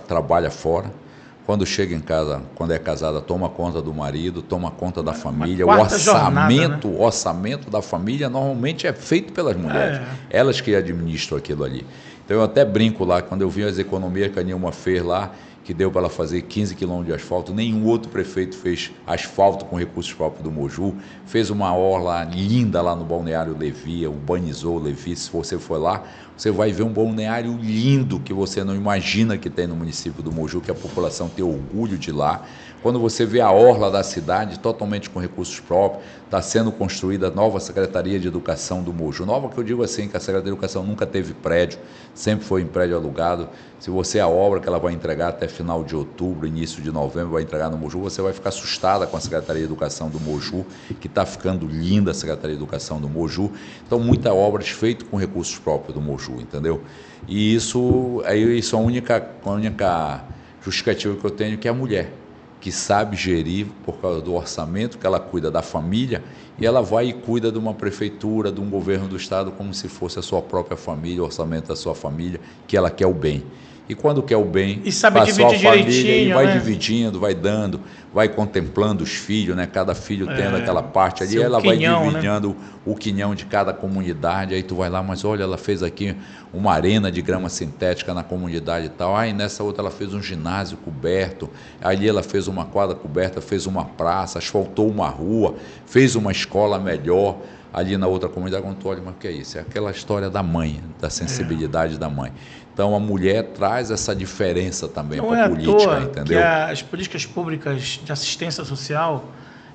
Speaker 2: trabalha fora. Quando chega em casa, quando é casada, toma conta do marido, toma conta da família. O orçamento da família normalmente é feito pelas mulheres. Elas que administram aquilo ali. Então eu até brinco lá, quando eu vi as economias que a Nilma fez lá, que deu para ela fazer 15 quilômetros de asfalto, nenhum outro prefeito fez asfalto com recursos próprios do Moju, fez uma orla linda lá no Balneário Levi, urbanizou o Levi. Se você for lá, você vai ver um balneário lindo que você não imagina que tem no município do Moju, que a população tem orgulho de lá. Quando você vê a orla da cidade totalmente com recursos próprios, está sendo construída a nova Secretaria de Educação do Moju. Nova que eu digo assim, que a Secretaria de Educação nunca teve prédio, sempre foi em prédio alugado. Se você a obra que ela vai entregar até final de outubro, início de novembro, vai entregar no Moju, você vai ficar assustada com a Secretaria de Educação do Moju, que está ficando linda a Secretaria de Educação do Moju. Então, muitas obras feitas com recursos próprios do Moju, entendeu? E isso é a única justificativa que eu tenho, que é a mulher, que sabe gerir por causa do orçamento, que ela cuida da família, e ela vai e cuida de uma prefeitura, de um governo do estado, como se fosse a sua própria família, o orçamento da sua família, que ela quer o bem. E quando quer o bem,
Speaker 1: e sabe dividir direitinho,
Speaker 2: e vai dividindo, vai dando, vai contemplando os filhos, né? Cada filho tendo aquela parte ali, ela vai dividindo, né, o quinhão de cada comunidade. Aí tu vai lá, mas olha, ela fez aqui uma arena de grama sintética na comunidade e tal. Aí nessa outra ela fez um ginásio coberto, ali ela fez uma quadra coberta, fez uma praça, asfaltou uma rua, fez uma escola melhor. Ali na outra comunidade, quando tu olha, mas o que é isso? É aquela história da mãe, da sensibilidade da mãe. Então a mulher traz essa diferença também para a política, entendeu?
Speaker 1: Que as políticas públicas de assistência social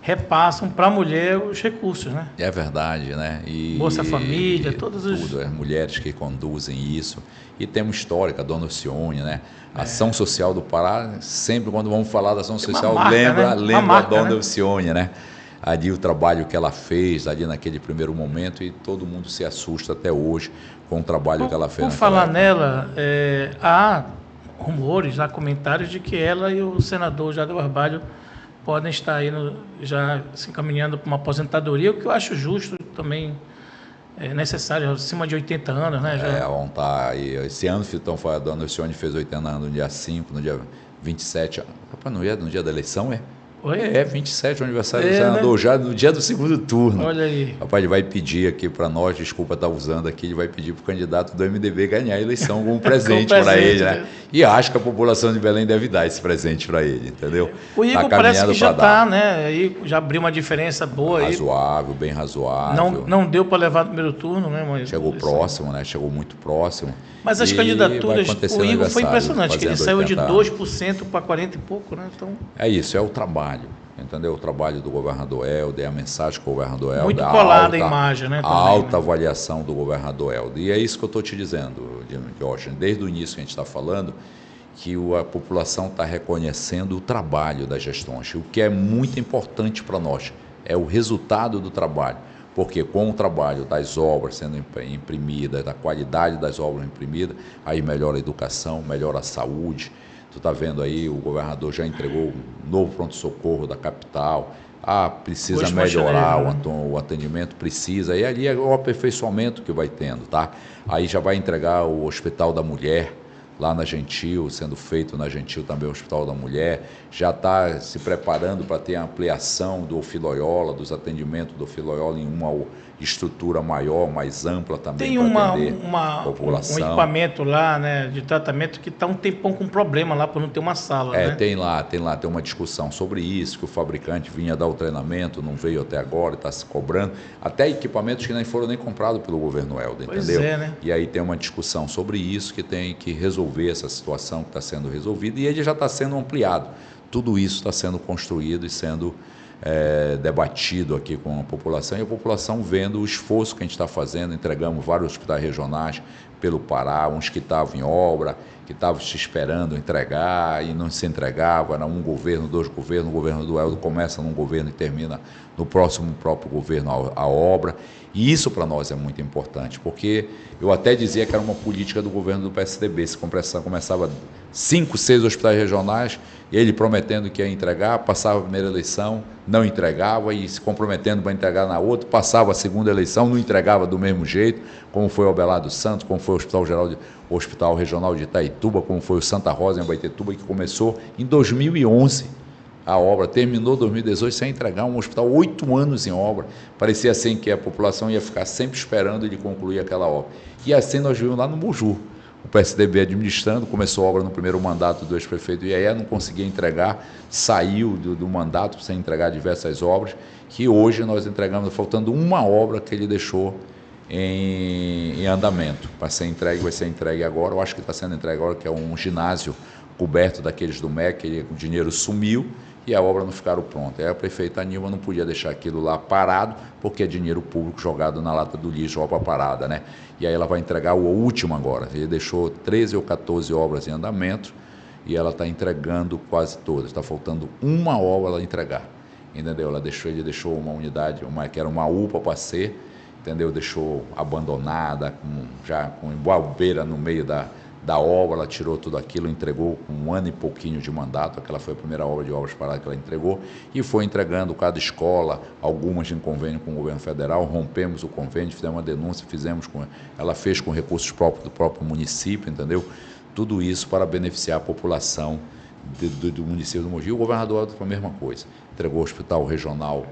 Speaker 1: repassam para a mulher os recursos, né?
Speaker 2: É verdade, né?
Speaker 1: Bolsa Família, todos os...
Speaker 2: Tudo, as mulheres que conduzem isso. E temos histórica, a Dona Alcione, né? A Ação Social do Pará, sempre quando vamos falar da Ação Social, lembra a Dona Alcione, né? Ali o trabalho que ela fez, ali naquele primeiro momento, e todo mundo se assusta até hoje com o trabalho que ela fez.
Speaker 1: Por falar nela, há rumores, há comentários de que ela e o senador Jader Barbalho podem estar aí já se encaminhando para uma aposentadoria, o que eu acho justo também, necessário, acima de 80 anos, né?
Speaker 2: Vão estar aí. Esse ano, então, a Dona Alcione fez 80 anos no dia 5, no dia 27. Rapaz, no dia da eleição,
Speaker 1: Oi?
Speaker 2: 27, o aniversário do
Speaker 1: né?
Speaker 2: senador, já no dia do segundo turno.
Speaker 1: Olha aí.
Speaker 2: Rapaz, ele vai pedir aqui para nós, desculpa estar usando aqui, ele vai pedir para o candidato do MDB ganhar a eleição como presente para ele, né? E acho que a população de Belém deve dar esse presente para ele, entendeu?
Speaker 1: O Igor parece que já está, né? Aí já abriu uma diferença boa.
Speaker 2: Razoável, bem razoável.
Speaker 1: Não deu para levar no primeiro turno, né? Mas
Speaker 2: chegou próximo, né? Chegou muito próximo.
Speaker 1: Mas as candidaturas, o Igor foi impressionante, que ele saiu de 2% para 40 e pouco, né? Então...
Speaker 2: É isso, é o trabalho. Entendeu? O trabalho do governador Helder, a mensagem que o governador Helder...
Speaker 1: Muito colada a imagem, né?
Speaker 2: A alta avaliação do governador Helder. E é isso que eu estou te dizendo, Jorge. Desde o início que a gente está falando, que a população está reconhecendo o trabalho das gestões. O que é muito importante para nós é o resultado do trabalho. Porque com o trabalho das obras sendo imprimidas, da qualidade das obras imprimidas, aí melhora a educação, melhora a saúde. Tu está vendo aí, o governador já entregou um novo pronto-socorro da capital. Precisa melhorar o atendimento, precisa. E ali é o aperfeiçoamento que vai tendo, tá? Aí já vai entregar o Hospital da Mulher, lá na Gentil, sendo feito na Gentil também o Hospital da Mulher. Já está se preparando para ter a ampliação do Offiloyola, dos atendimentos do Offiloyola em uma estrutura maior, mais ampla também para atender a população.
Speaker 1: Um equipamento lá, né, de tratamento que está um tempão com problema lá por não ter uma sala, né?
Speaker 2: Tem uma discussão sobre isso, que o fabricante vinha dar o treinamento, não veio até agora, está se cobrando. Até equipamentos que nem foram nem comprados pelo governo Helder, entendeu?
Speaker 1: Né?
Speaker 2: E aí tem uma discussão sobre isso, que tem que resolver essa situação que está sendo resolvida, e ele já está sendo ampliado. Tudo isso está sendo construído e sendo debatido aqui com a população, e a população vendo o esforço que a gente está fazendo. Entregamos vários hospitais regionais pelo Pará, uns que estavam em obra, que estavam se esperando entregar e não se entregava, era um governo, dois governos, o governo do Helder começa num governo e termina no próximo próprio governo a obra. E isso para nós é muito importante, porque eu até dizia que era uma política do governo do PSDB, se começava 5, 6 hospitais regionais, ele prometendo que ia entregar, passava a primeira eleição, não entregava, e se comprometendo para entregar na outra, passava a segunda eleição, não entregava do mesmo jeito, como foi o Abelardo Santos, como foi o Hospital Regional de Itaituba, como foi o Santa Rosa em Abaetetuba, que começou em 2011. A obra terminou em 2018 sem entregar, um hospital 8 anos em obra. Parecia assim que a população ia ficar sempre esperando ele concluir aquela obra. E assim nós vimos lá no Moju, o PSDB administrando, começou a obra no primeiro mandato do ex-prefeito Ié, não conseguia entregar, saiu do mandato sem entregar diversas obras, que hoje nós entregamos, faltando uma obra que ele deixou em andamento. Vai ser entregue agora, eu acho que está sendo entregue agora, que é um ginásio coberto daqueles do MEC, o dinheiro sumiu, e a obra não ficaram pronta. Aí a prefeita Nilma não podia deixar aquilo lá parado, porque é dinheiro público jogado na lata do lixo, obra parada, né? E aí ela vai entregar o último agora. Ele deixou 13 ou 14 obras em andamento e ela está entregando quase todas. Está faltando uma obra ela entregar, entendeu? Ele deixou uma unidade, que era uma UPA para ser, entendeu? Deixou abandonada, já com embalbeira no meio da obra, ela tirou tudo aquilo, entregou com 1 ano e pouquinho de mandato. Aquela foi a primeira obra de obras paradas que ela entregou, e foi entregando cada escola, algumas em convênio com o governo federal. Rompemos o convênio, fizemos uma denúncia, ela fez com recursos próprios do próprio município, entendeu? Tudo isso para beneficiar a população do município do Mogi. O governador foi a mesma coisa, entregou o hospital regional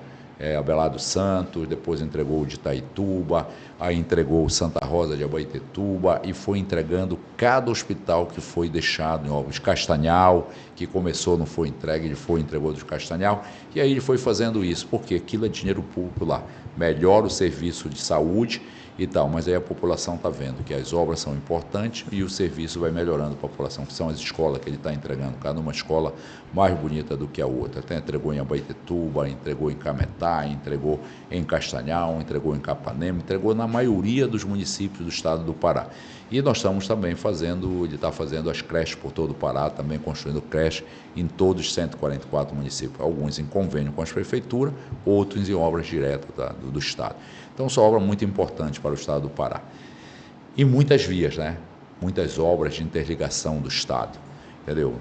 Speaker 2: Abelardo Santos, depois entregou o de Itaituba, aí entregou o Santa Rosa de Abaetetuba, e foi entregando cada hospital que foi deixado em obras. Castanhal, que começou, não foi entregue, ele entregou do Castanhal, e aí ele foi fazendo isso, porque aquilo é dinheiro público lá, melhora o serviço de saúde e tal, mas aí a população está vendo que as obras são importantes e o serviço vai melhorando para a população, que são as escolas que ele está entregando, cada uma escola mais bonita do que a outra. Até entregou em Abaetetuba, entregou em Cametá, entregou em Castanhal, entregou em Capanema, entregou na maioria dos municípios do estado do Pará. E nós estamos também ele está fazendo as creches por todo o Pará, também construindo creche em todos os 144 municípios, alguns em convênio com as prefeituras, outros em obras diretas do estado. Então, são obras muito importantes para o estado do Pará. E muitas vias, né? Muitas obras de interligação do estado, entendeu?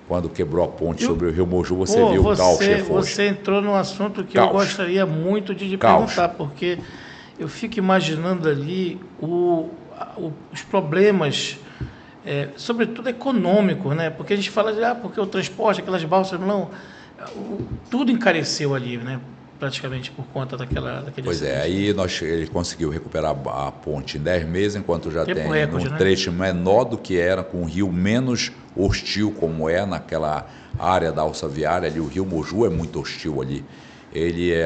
Speaker 2: Quando quebrou a ponte sobre o Rio Moju, você viu o caos que foi.
Speaker 1: Você entrou num assunto que eu gostaria muito de perguntar, porque eu fico imaginando ali os problemas, sobretudo econômicos, né? Porque a gente fala de, porque o transporte, aquelas balsas, não... tudo encareceu ali, né? Praticamente por conta daquele
Speaker 2: Pois é,
Speaker 1: acidente.
Speaker 2: aí ele conseguiu recuperar a ponte em 10 meses, enquanto já
Speaker 1: Tempo
Speaker 2: tem num
Speaker 1: recorde, né?
Speaker 2: trecho menor do que era, com um rio menos hostil como é naquela área da alça viária ali. O rio Moju é muito hostil ali.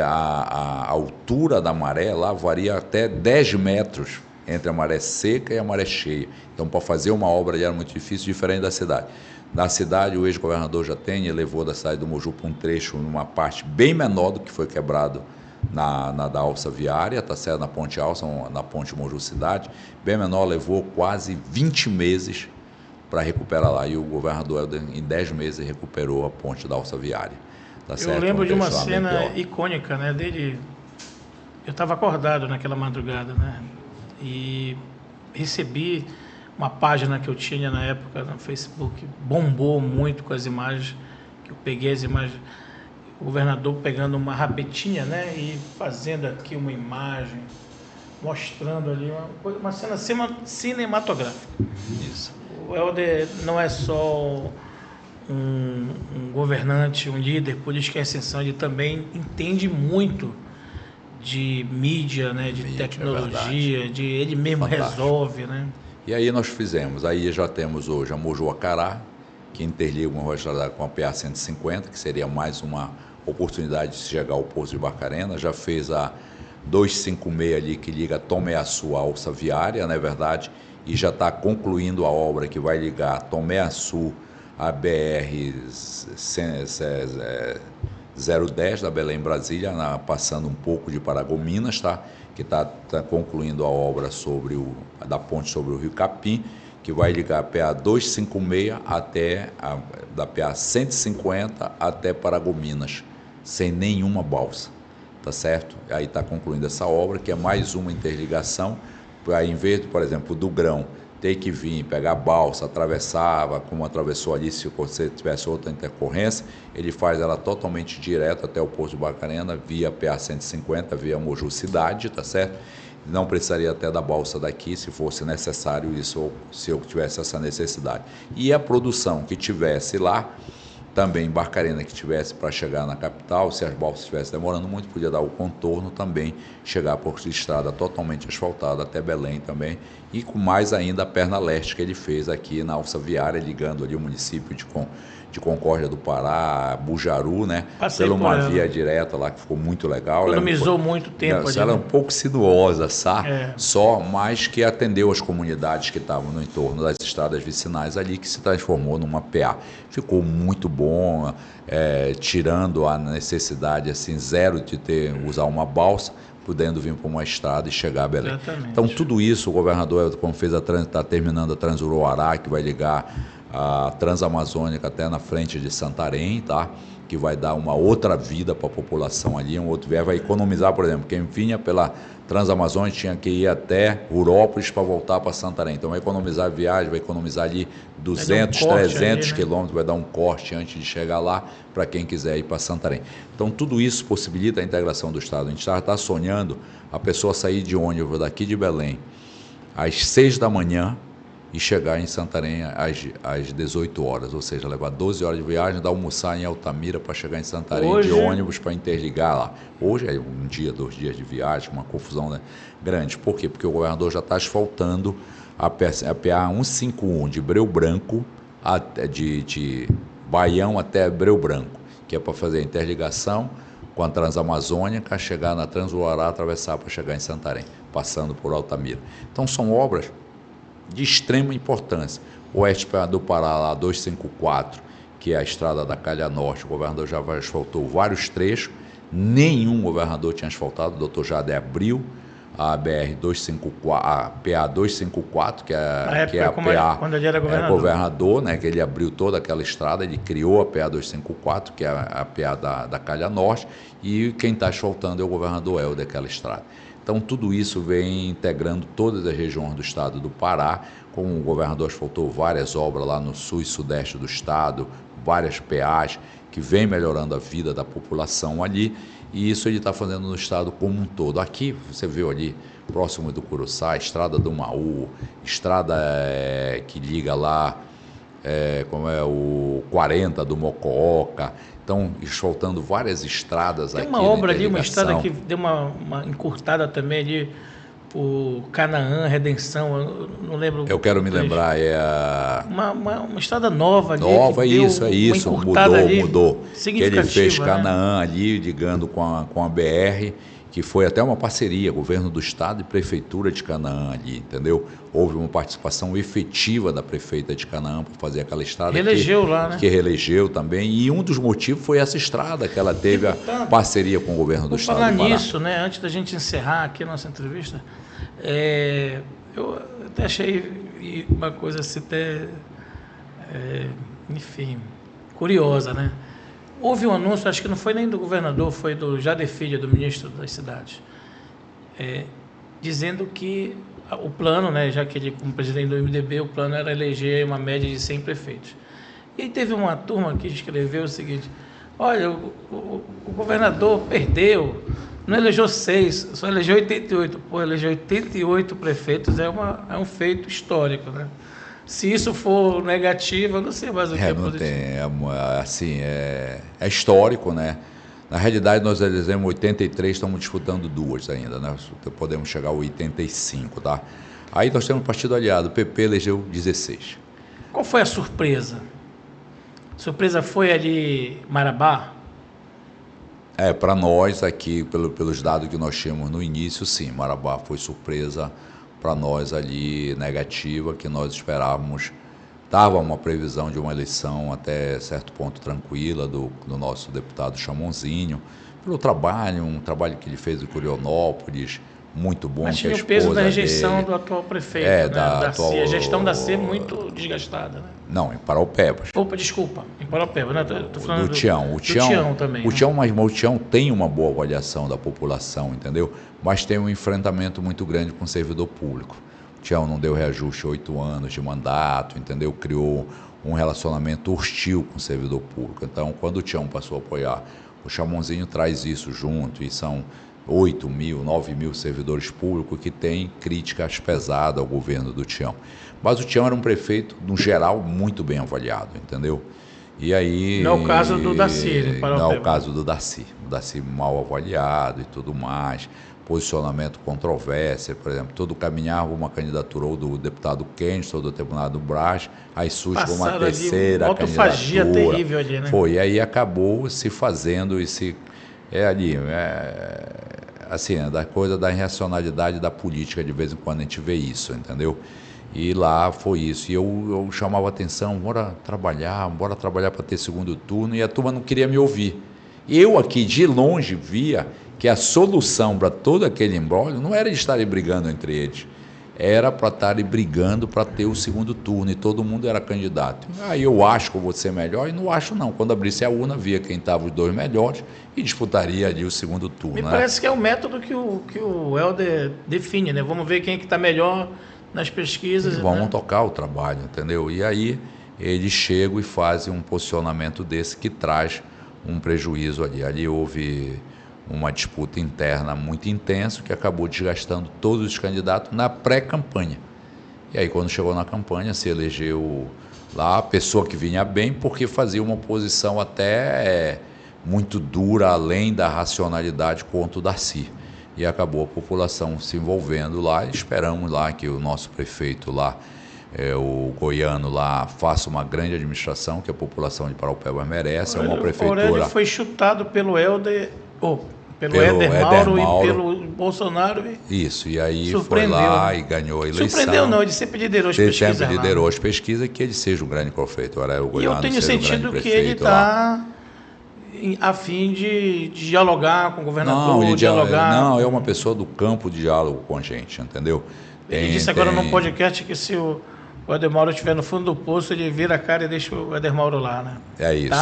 Speaker 2: A altura da maré lá varia até 10 metros entre a maré seca e a maré cheia. Então, para fazer uma obra ali era muito difícil, diferente da cidade. Na cidade, o ex-governador Jatene levou da cidade do Moju para um trecho, numa parte bem menor do que foi quebrado na da alça viária, tá certo? Na ponte alça, na ponte Moju Cidade, bem menor, levou quase 20 meses para recuperar lá. E o governador, em 10 meses, recuperou a ponte da alça viária. Tá
Speaker 1: Eu
Speaker 2: certo?
Speaker 1: lembro
Speaker 2: Um
Speaker 1: de uma
Speaker 2: trecho lá bem
Speaker 1: cena
Speaker 2: pior.
Speaker 1: icônica, né? Dele. Eu estava acordado naquela madrugada, né? E recebi uma página que eu tinha na época no Facebook, bombou muito com as imagens, que eu peguei as imagens, o governador pegando uma rabetinha, né? E fazendo aqui uma imagem, mostrando ali uma cena cinematográfica.
Speaker 2: Isso.
Speaker 1: O Helder não é só um governante, um líder político em ascensão, ele também entende muito de mídia, né, de
Speaker 2: Mídia, é verdade.
Speaker 1: tecnologia, de ele mesmo
Speaker 2: Fantástico.
Speaker 1: resolve, né?
Speaker 2: E aí nós fizemos, aí já temos hoje a Mojuacará, que interliga uma estrada com a PA 150, que seria mais uma oportunidade de chegar ao Poço de Barcarena. Já fez a 256 ali, que liga Tomé-Açu à alça viária, não é verdade? E já está concluindo a obra que vai ligar Tomé-Açu à BR 010 da Belém Brasília, passando um pouco de Paragominas, tá? Que está concluindo a obra da ponte sobre o Rio Capim, que vai ligar a PA 256 da PA 150 até Paragominas, sem nenhuma balsa, tá certo? Aí está concluindo essa obra, que é mais uma interligação, para em vez, por exemplo, do Grão ter que vir, pegar a balsa, atravessava, como atravessou ali, se você tivesse outra intercorrência, ele faz ela totalmente direto até o Poço de Barcarena, via PA 150, via Moju Cidade, tá certo? Não precisaria até da balsa daqui, se fosse necessário isso, ou se eu tivesse essa necessidade. E a produção que tivesse lá, também em Barcarena, que tivesse para chegar na capital, se as balsas estivessem demorando muito, podia dar o contorno também, chegar por estrada totalmente asfaltada até Belém também, e com mais ainda a perna leste que ele fez aqui na alça viária, ligando ali o município de Concórdia do Pará, Bujaru, né?
Speaker 1: Passei
Speaker 2: Pela
Speaker 1: por
Speaker 2: uma
Speaker 1: ela.
Speaker 2: via direta lá que ficou muito legal.
Speaker 1: Economizou muito tempo ali,
Speaker 2: Ela é
Speaker 1: né?
Speaker 2: um pouco sinuosa, sabe?
Speaker 1: É.
Speaker 2: Só, mas que atendeu as comunidades que estavam no entorno das estradas vicinais ali, que se transformou numa PA. Ficou muito bom, tirando a necessidade assim zero de usar uma balsa, podendo vir para uma estrada e chegar a Belém.
Speaker 1: Exatamente.
Speaker 2: Então tudo isso o governador, como fez está terminando a Transuruará, que vai ligar a Transamazônica até na frente de Santarém, tá? Que vai dar uma outra vida para a população ali, um outro viés, vai economizar, por exemplo, quem vinha pela Transamazônica tinha que ir até Urópolis para voltar para Santarém. Então vai economizar a viagem, vai economizar ali 200, 300 ali, né? Quilômetros, vai dar um corte antes de chegar lá para quem quiser ir para Santarém. Então tudo isso possibilita a integração do Estado. A gente está sonhando a pessoa sair de ônibus daqui de Belém às 6 da manhã e chegar em Santarém às 18 horas, ou seja, levar 12 horas de viagem, dar almoçar em Altamira para chegar em Santarém de ônibus para interligar lá. Hoje é um dia, 2 dias de viagem, uma confusão, né, grande. Por quê? Porque o governador já está asfaltando a PA 151 de Breu Branco, de Baião até Breu Branco, que é para fazer a interligação com a Transamazônica, chegar na Transuará, atravessar para chegar em Santarém, passando por Altamira. Então são obras de extrema importância. O Oeste do Pará, lá 254, que é a estrada da Calha Norte, o governador já asfaltou vários trechos, nenhum governador tinha asfaltado, o doutor Jade abriu a BR-254, a PA-254, que é a PA
Speaker 1: quando ele era
Speaker 2: governador, né, que ele abriu toda aquela estrada, ele criou a PA-254, que é a PA da Calha Norte, e quem está asfaltando é o governador Helder daquela estrada. Então, tudo isso vem integrando todas as regiões do estado do Pará, como o governador asfaltou várias obras lá no sul e sudeste do estado, várias PAs, que vem melhorando a vida da população ali, e isso ele está fazendo no estado como um todo. Aqui, você viu ali, próximo do Curuçá, estrada do Maú, estrada que liga lá como é o 40 do Mococa. Então, asfaltando várias estradas aqui.
Speaker 1: Tem uma obra ali, uma estrada que deu uma encurtada também ali por Canaã, Redenção, eu não lembro.
Speaker 2: Eu quero me lembrar,
Speaker 1: uma estrada nova ali.
Speaker 2: Nova, isso, mudou. Que ele fez Canaã, né? Ali, ligando com a BR, que foi até uma parceria, governo do estado e prefeitura de Canaã ali, entendeu? Houve uma participação efetiva da prefeita de Canaã para fazer aquela estrada.
Speaker 1: Reelegeu lá, né?
Speaker 2: Que reelegeu também, e um dos motivos foi essa estrada, que ela teve a parceria com o governo do estado do Pará.
Speaker 1: Falar nisso, né, antes da gente encerrar aqui a nossa entrevista, eu até achei uma coisa assim até, enfim, curiosa, né? Houve um anúncio, acho que não foi nem do governador, foi do Jader Filho, do ministro das cidades, dizendo que o plano, né, já que ele, como presidente do MDB, o plano era eleger uma média de 100 prefeitos. E teve uma turma que escreveu o seguinte: olha, o governador perdeu, não elegeu 6, só elegeu 88. Pô, eleger 88 prefeitos é um feito histórico, né? Se isso for negativo, eu não sei mais o que é positivo.
Speaker 2: É histórico, né? Na realidade, nós elegemos 83, estamos disputando 2 ainda, né? Podemos chegar a 85, tá? Aí nós temos um partido aliado, o PP elegeu 16.
Speaker 1: Qual foi a surpresa? A surpresa foi ali Marabá?
Speaker 2: Para nós aqui, pelos dados que nós tínhamos no início, sim, Marabá foi surpresa para nós ali, negativa, que nós esperávamos. Estava uma previsão de uma eleição até certo ponto tranquila do nosso deputado Chamonzinho, pelo trabalho, um trabalho que ele fez em Curionópolis, muito bom.
Speaker 1: Mas tinha o peso da rejeição do atual prefeito, né? A gestão da C muito desgastada, né?
Speaker 2: Não, em Paraupebas.
Speaker 1: Opa, desculpa, em Paraupebas, né? Tô falando
Speaker 2: do Tião.
Speaker 1: O Tião também.
Speaker 2: O Tião, mas o Tião tem uma boa avaliação da população, entendeu? Mas tem um enfrentamento muito grande com o servidor público. O Tião não deu reajuste 8 anos de mandato, entendeu? Criou um relacionamento hostil com o servidor público. Então, quando o Tião passou a apoiar, o Chamonzinho traz isso junto, e são 8 mil, 9 mil servidores públicos que têm críticas pesadas ao governo do Tião. Mas o Tião era um prefeito, no geral, muito bem avaliado, entendeu? E aí...
Speaker 1: Não é o caso do Darcy, né?
Speaker 2: Não é o caso do Darcy. O Darcy mal avaliado e tudo mais. Posicionamento controvérsia, por exemplo, todo caminhava uma candidatura ou do deputado Kennedy ou do deputado Braz, aí surge uma terceira
Speaker 1: autofagia
Speaker 2: candidatura.
Speaker 1: Terrível ali, né?
Speaker 2: Foi, e aí acabou se fazendo esse... assim, da coisa da irracionalidade da política, de vez em quando a gente vê isso, entendeu? E lá foi isso. E eu chamava atenção, bora trabalhar para ter segundo turno, e a turma não queria me ouvir. Eu aqui de longe via que a solução para todo aquele imbróglio não era de estarem brigando entre eles, era para estarem brigando para ter o segundo turno, e todo mundo era candidato. Aí eu acho que eu vou ser melhor, e não acho não. Quando abrisse a urna, via quem estava os 2 melhores e disputaria ali o segundo turno.
Speaker 1: Me parece que é o método que o Helder define, né? Vamos ver quem é que está melhor nas pesquisas.
Speaker 2: Vamos tocar o trabalho, entendeu? E aí eles chegam e fazem um posicionamento desse que traz um prejuízo ali. Ali houve uma disputa interna muito intensa, que acabou desgastando todos os candidatos na pré-campanha. E aí, quando chegou na campanha, se elegeu lá a pessoa que vinha bem, porque fazia uma posição até muito dura, além da racionalidade, contra o Darcy. E acabou a população se envolvendo lá, e esperamos lá que o nosso prefeito lá, o goiano lá, faça uma grande administração que a população de Paraupebas merece. É uma prefeitura...
Speaker 1: O Aurélio foi chutado pelo Helder... Pelo Éder Mauro e pelo Bolsonaro.
Speaker 2: Isso, e aí foi lá e ganhou a eleição.
Speaker 1: Surpreendeu não, ele sempre liderou as pesquisas. Ele
Speaker 2: sempre liderou as pesquisas, que ele seja um grande prefeito.
Speaker 1: E eu tenho sentido que ele está a fim de dialogar com o governador,
Speaker 2: Não, é uma pessoa do campo de diálogo com a gente, entendeu?
Speaker 1: Ele disse agora no podcast que se o Éder Mauro estiver no fundo do poço, ele vira a cara e deixa o Éder Mauro lá, né?
Speaker 2: É isso,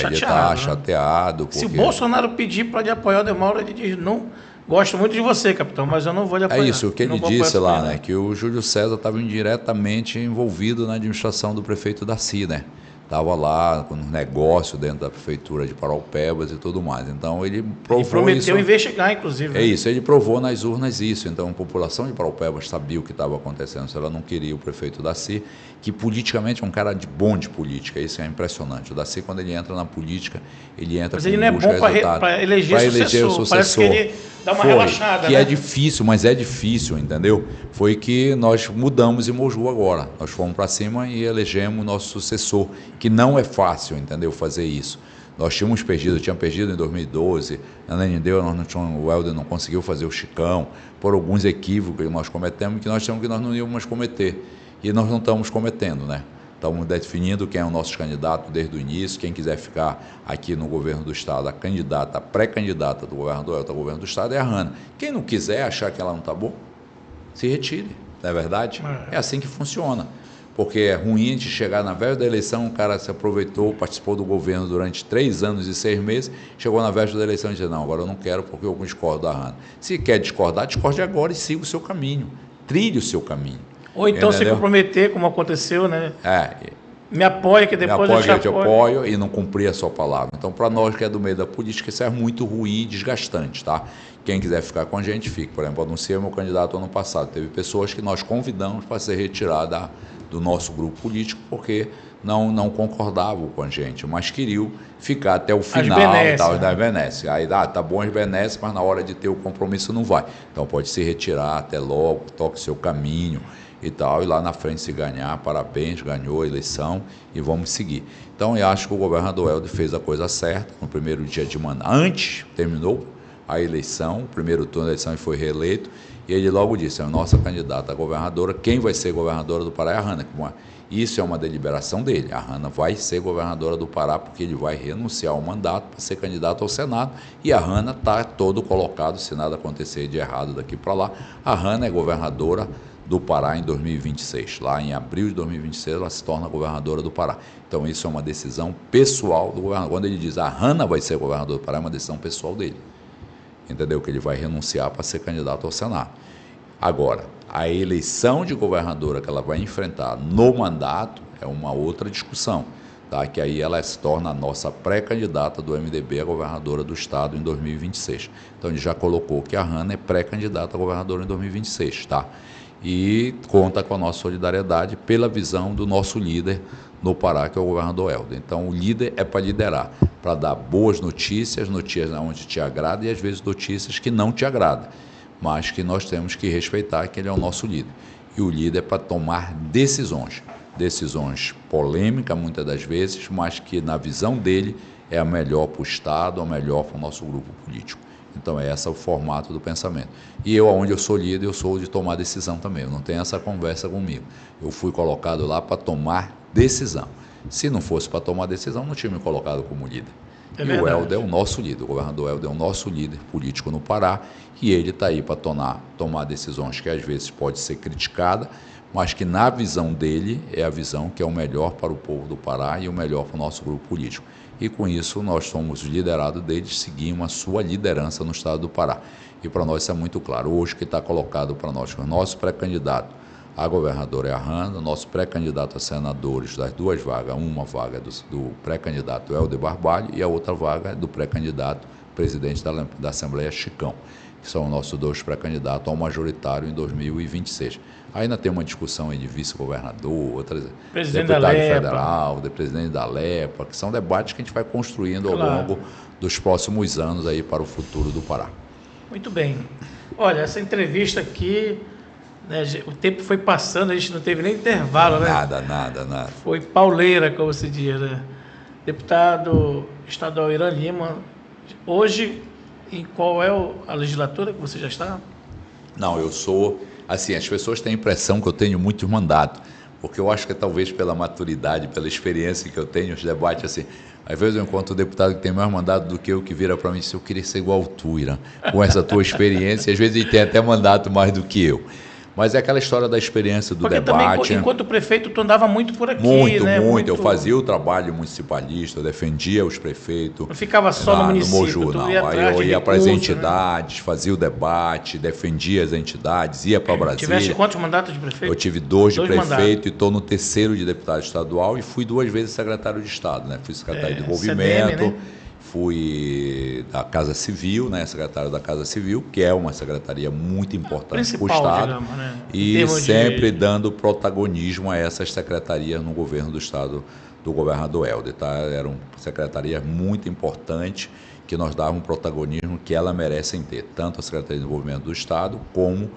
Speaker 2: ele está chateado. Porque...
Speaker 1: Se o Bolsonaro pedir para ele apoiar o Éder Mauro, ele diz, não, gosto muito de você, capitão, mas eu não vou lhe apoiar.
Speaker 2: É isso, o que ele disse lá, né? Que o Júlio César estava indiretamente envolvido na administração do prefeito Darcy, né? estava lá com um negócio dentro da prefeitura de Paraupebas e tudo mais. Então ele provou isso.
Speaker 1: E prometeu investigar, inclusive.
Speaker 2: É isso, ele provou nas urnas isso. Então a população de Paraupebas sabia o que estava acontecendo, se ela não queria o prefeito Daci, que politicamente é um cara bom de política, isso é impressionante. O Daci, quando ele entra na política, ele entra
Speaker 1: mas ele não é bom para eleger sucessor. Parece que ele dá uma relaxada,
Speaker 2: que
Speaker 1: né?
Speaker 2: é difícil, mas é difícil, entendeu? Foi que nós mudamos em Moju agora. Nós fomos para cima e elegemos o nosso sucessor, que não é fácil, entendeu, fazer isso. Nós tínhamos perdido, tinha perdido em 2012, o Helder não conseguiu fazer o Chicão, por alguns equívocos que nós cometemos, que nós tínhamos que nós não íamos cometer. E nós não estamos cometendo, né? Estamos definindo quem é o nosso candidato desde o início. Quem quiser ficar aqui no governo do Estado, a pré-candidata do governador ao governo do Estado é a Hanna. Quem não quiser achar que ela não está boa, se retire, não é verdade? É assim que funciona. Porque é ruim de chegar na véspera da eleição, o cara se aproveitou, participou do governo durante 3 anos e 6 meses, chegou na véspera da eleição e disse, não, agora eu não quero porque eu discordo da Hanna. Se quer discordar, discorde agora e siga o seu caminho, trilhe o seu caminho.
Speaker 1: Ou então se comprometer, como aconteceu, né? Me apoia que depois
Speaker 2: eu te apoio e não cumprir a sua palavra. Então, para nós que é do meio da política, isso é muito ruim e desgastante, tá? Quem quiser ficar com a gente, fique. Por exemplo, anunciei meu candidato ano passado. Teve pessoas que nós convidamos para ser retirada do nosso grupo político porque não concordavam com a gente, mas queriam ficar até o final das benesses. Aí tá bom as benesses, mas na hora de ter o compromisso não vai. Então pode se retirar, até logo, toque seu caminho e tal, e lá na frente se ganhar, parabéns, ganhou a eleição e vamos seguir. Então eu acho que o governador Helder fez a coisa certa no primeiro dia de mandato. Antes, terminou a eleição, o primeiro turno da eleição e foi reeleito, e ele logo disse, a nossa candidata a governadora, quem vai ser governadora do Pará é a Hanna. Isso é uma deliberação dele, a Hanna vai ser governadora do Pará porque ele vai renunciar ao mandato para ser candidato ao Senado, e a Hanna está todo colocado, se nada acontecer de errado daqui para lá, a Hanna é governadora do Pará em 2026. Lá em abril de 2026 ela se torna governadora do Pará. Então isso é uma decisão pessoal do governador. Quando ele diz a Hanna vai ser governadora do Pará, é uma decisão pessoal dele. Entendeu? Que ele vai renunciar para ser candidato ao Senado. Agora, a eleição de governadora que ela vai enfrentar no mandato é uma outra discussão, tá? Que aí ela se torna a nossa pré-candidata do MDB a governadora do Estado em 2026. Então ele já colocou que a Hanna é pré-candidata a governadora em 2026, tá? E conta com a nossa solidariedade pela visão do nosso líder no Pará, que é o governador Helder. Então, o líder é para liderar, para dar boas notícias onde te agrada e, às vezes, notícias que não te agradam, mas que nós temos que respeitar que ele é o nosso líder. E o líder é para tomar decisões polêmicas, muitas das vezes, mas que, na visão dele, é a melhor para o Estado, a melhor para o nosso grupo político. Então, esse é o formato do pensamento. E eu, onde eu sou líder, eu sou de tomar decisão também. Eu não tenho essa conversa comigo. Eu fui colocado lá para tomar decisão. Se não fosse para tomar decisão, não tinha me colocado como líder. E o Helder é o nosso líder. O governador Helder é o nosso líder político no Pará. E ele está aí para tomar decisões que, às vezes, pode ser criticada, mas que, na visão dele, é a visão que é o melhor para o povo do Pará e o melhor para o nosso grupo político. E com isso nós somos liderados deles, seguimos a sua liderança no estado do Pará. E para nós isso é muito claro. Hoje que está colocado para nós, o nosso pré-candidato a governador é a Hanna, o nosso pré-candidato a senadores das 2 vagas, uma vaga do pré-candidato Helder Barbalho e a outra vaga do pré-candidato presidente da Assembleia Chicão, que são os nossos 2 pré-candidatos ao majoritário em 2026. Ainda tem uma discussão aí de vice-governador, deputado federal, de presidente da LEPA, que são debates que a gente vai construindo ao longo dos próximos anos aí para o futuro do Pará.
Speaker 1: Muito bem. Olha, essa entrevista aqui, né, o tempo foi passando, a gente não teve nem intervalo, né?
Speaker 2: Nada.
Speaker 1: Foi pauleira, como se diz, né? Deputado estadual Irã Lima, hoje, em qual é a legislatura que você já está? Não,
Speaker 2: eu sou... Assim, as pessoas têm a impressão que eu tenho muitos mandatos, porque eu acho que talvez pela maturidade, pela experiência que eu tenho, os debates, assim, às vezes eu encontro um deputado que tem mais mandato do que eu, que vira para mim e diz, eu queria ser igual tu, Irã, com essa tua experiência, às vezes ele tem até mandato mais do que eu. Mas é aquela história da experiência do
Speaker 1: Porque
Speaker 2: debate.
Speaker 1: Também, enquanto prefeito, tu andava muito por aqui,
Speaker 2: muito,
Speaker 1: né?
Speaker 2: Muito. Eu fazia o trabalho municipalista, eu defendia os prefeitos.
Speaker 1: Não ficava só no município,
Speaker 2: Moju,
Speaker 1: tu
Speaker 2: não.
Speaker 1: ia
Speaker 2: Aí eu ia para as
Speaker 1: recurso,
Speaker 2: entidades, fazia o debate, defendia as entidades, ia para Brasília.
Speaker 1: Tiveste quantos mandatos de prefeito?
Speaker 2: Eu tive 2 de prefeito
Speaker 1: mandatos.
Speaker 2: E estou no 3º de deputado estadual e fui 2 vezes secretário de Estado, né? Fui secretário de Desenvolvimento,
Speaker 1: CDM, né?
Speaker 2: Fui da Casa Civil, né? Secretário da Casa Civil, que é uma secretaria muito importante para o
Speaker 1: Principal,
Speaker 2: Estado,
Speaker 1: digamos, né?
Speaker 2: e sempre dando protagonismo a essas secretarias no governo do Estado do governador Helder, tá? Eram secretarias muito importantes que nós dávamos protagonismo que elas merecem ter, tanto a Secretaria de Desenvolvimento do Estado como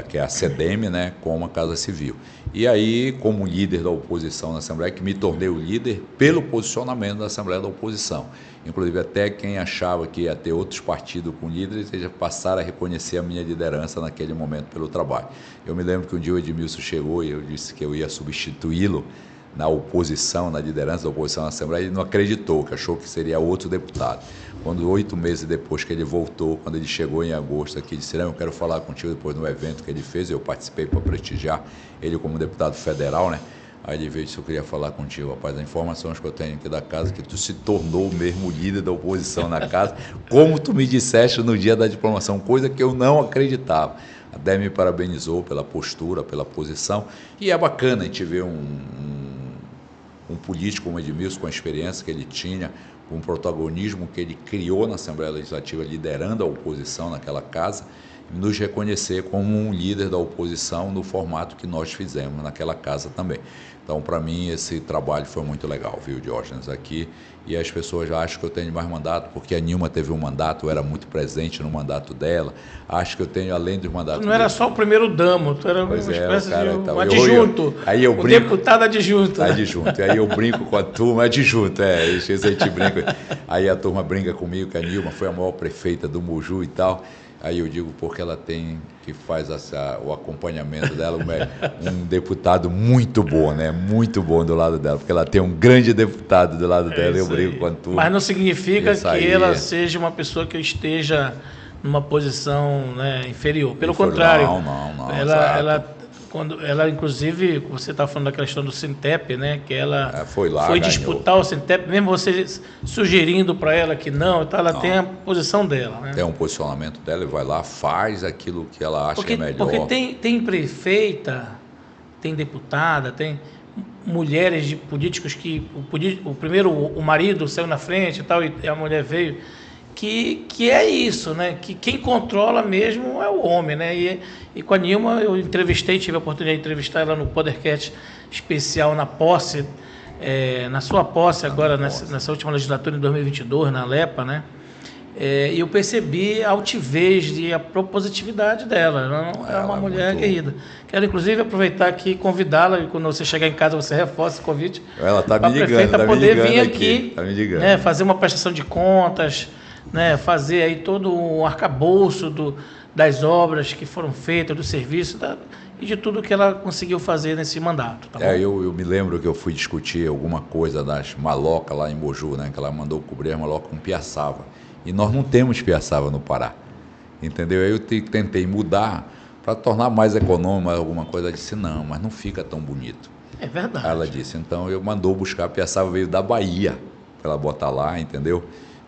Speaker 2: que é a CDM, né, como a Casa Civil. E aí, como líder da oposição na Assembleia, que me tornei o líder pelo posicionamento da Assembleia da Oposição. Inclusive, até quem achava que ia ter outros partidos com líderes, eles já passaram a reconhecer a minha liderança naquele momento pelo trabalho. Eu me lembro que um dia o Edmilson chegou e eu disse que eu ia substituí-lo na oposição, na liderança da oposição na Assembleia, ele não acreditou, que achou que seria outro deputado. Quando 8 meses depois que ele voltou, quando ele chegou em agosto aqui, ele disse: "Não, eu quero falar contigo depois do evento que ele fez", eu participei para prestigiar ele como deputado federal, né? Aí ele veio e disse: "Eu queria falar contigo, rapaz, as informações que eu tenho aqui da casa, que tu se tornou mesmo líder da oposição na casa, como tu me disseste no dia da diplomação, coisa que eu não acreditava." A Dé me parabenizou pela postura, pela posição, e é bacana a gente ver um político como Edmilson, com a experiência que ele tinha, com o protagonismo que ele criou na Assembleia Legislativa, liderando a oposição naquela casa, nos reconhecer como um líder da oposição no formato que nós fizemos naquela casa também. Então, para mim, esse trabalho foi muito legal, viu, Diógenes, aqui. E as pessoas já acham que eu tenho mais mandato, porque a Nilma teve um mandato, eu era muito presente no mandato dela. Acho que eu tenho, além dos mandatos...
Speaker 1: Tu não era só o primeiro damo, tu era uma espécie de um adjunto, um deputado adjunto. Né?
Speaker 2: Adjunto. Aí eu brinco com a turma, adjunto, isso a gente brinca. Aí a turma brinca comigo que a Nilma foi a maior prefeita do Moju e tal. Aí eu digo, porque ela tem, que faz o acompanhamento dela, um deputado muito bom, né? Muito bom do lado dela, porque ela tem um grande deputado do lado dela, eu brigo com a turma.
Speaker 1: Mas não significa que ela seja uma pessoa que esteja numa posição, né, inferior. Pelo contrário.
Speaker 2: Não.
Speaker 1: Ela, inclusive, você está falando da questão do Sintep, né? Que ela
Speaker 2: foi
Speaker 1: disputar o Sintep, mesmo você sugerindo para ela que não, ela tem a posição dela. Né?
Speaker 2: Tem um posicionamento dela e vai lá, faz aquilo que ela acha que é melhor.
Speaker 1: Porque tem prefeita, tem deputada, tem mulheres de políticos que o marido saiu na frente e tal, e a mulher veio. Que é isso, né? Que quem controla mesmo é o homem, né? E com a Nilma eu tive a oportunidade de entrevistar ela no Podercast especial na posse, na sua posse agora, nessa última legislatura, em 2022, na Lepa, né? E eu percebi a altivez e a propositividade dela. Ela é uma mulher aguerrida. Quero, inclusive, aproveitar aqui e convidá-la, e quando você chegar em casa, você reforça o convite.
Speaker 2: Ela está me ligando,
Speaker 1: para poder vir aqui,
Speaker 2: tá me ligando.
Speaker 1: Né, fazer uma prestação de contas, né, fazer aí todo o arcabouço das obras que foram feitas, do serviço e de tudo que ela conseguiu fazer nesse mandato. Tá bom?
Speaker 2: Eu me lembro que eu fui discutir alguma coisa das malocas lá em Moju, né, que ela mandou cobrir as malocas com piaçava. E nós não temos piaçava no Pará, entendeu? Aí eu tentei mudar para tornar mais econômico, alguma coisa. Ela disse: "Não, mas não fica tão bonito."
Speaker 1: É verdade.
Speaker 2: Ela disse, então eu mandou buscar a piaçava, veio da Bahia, para ela botar lá, entendeu?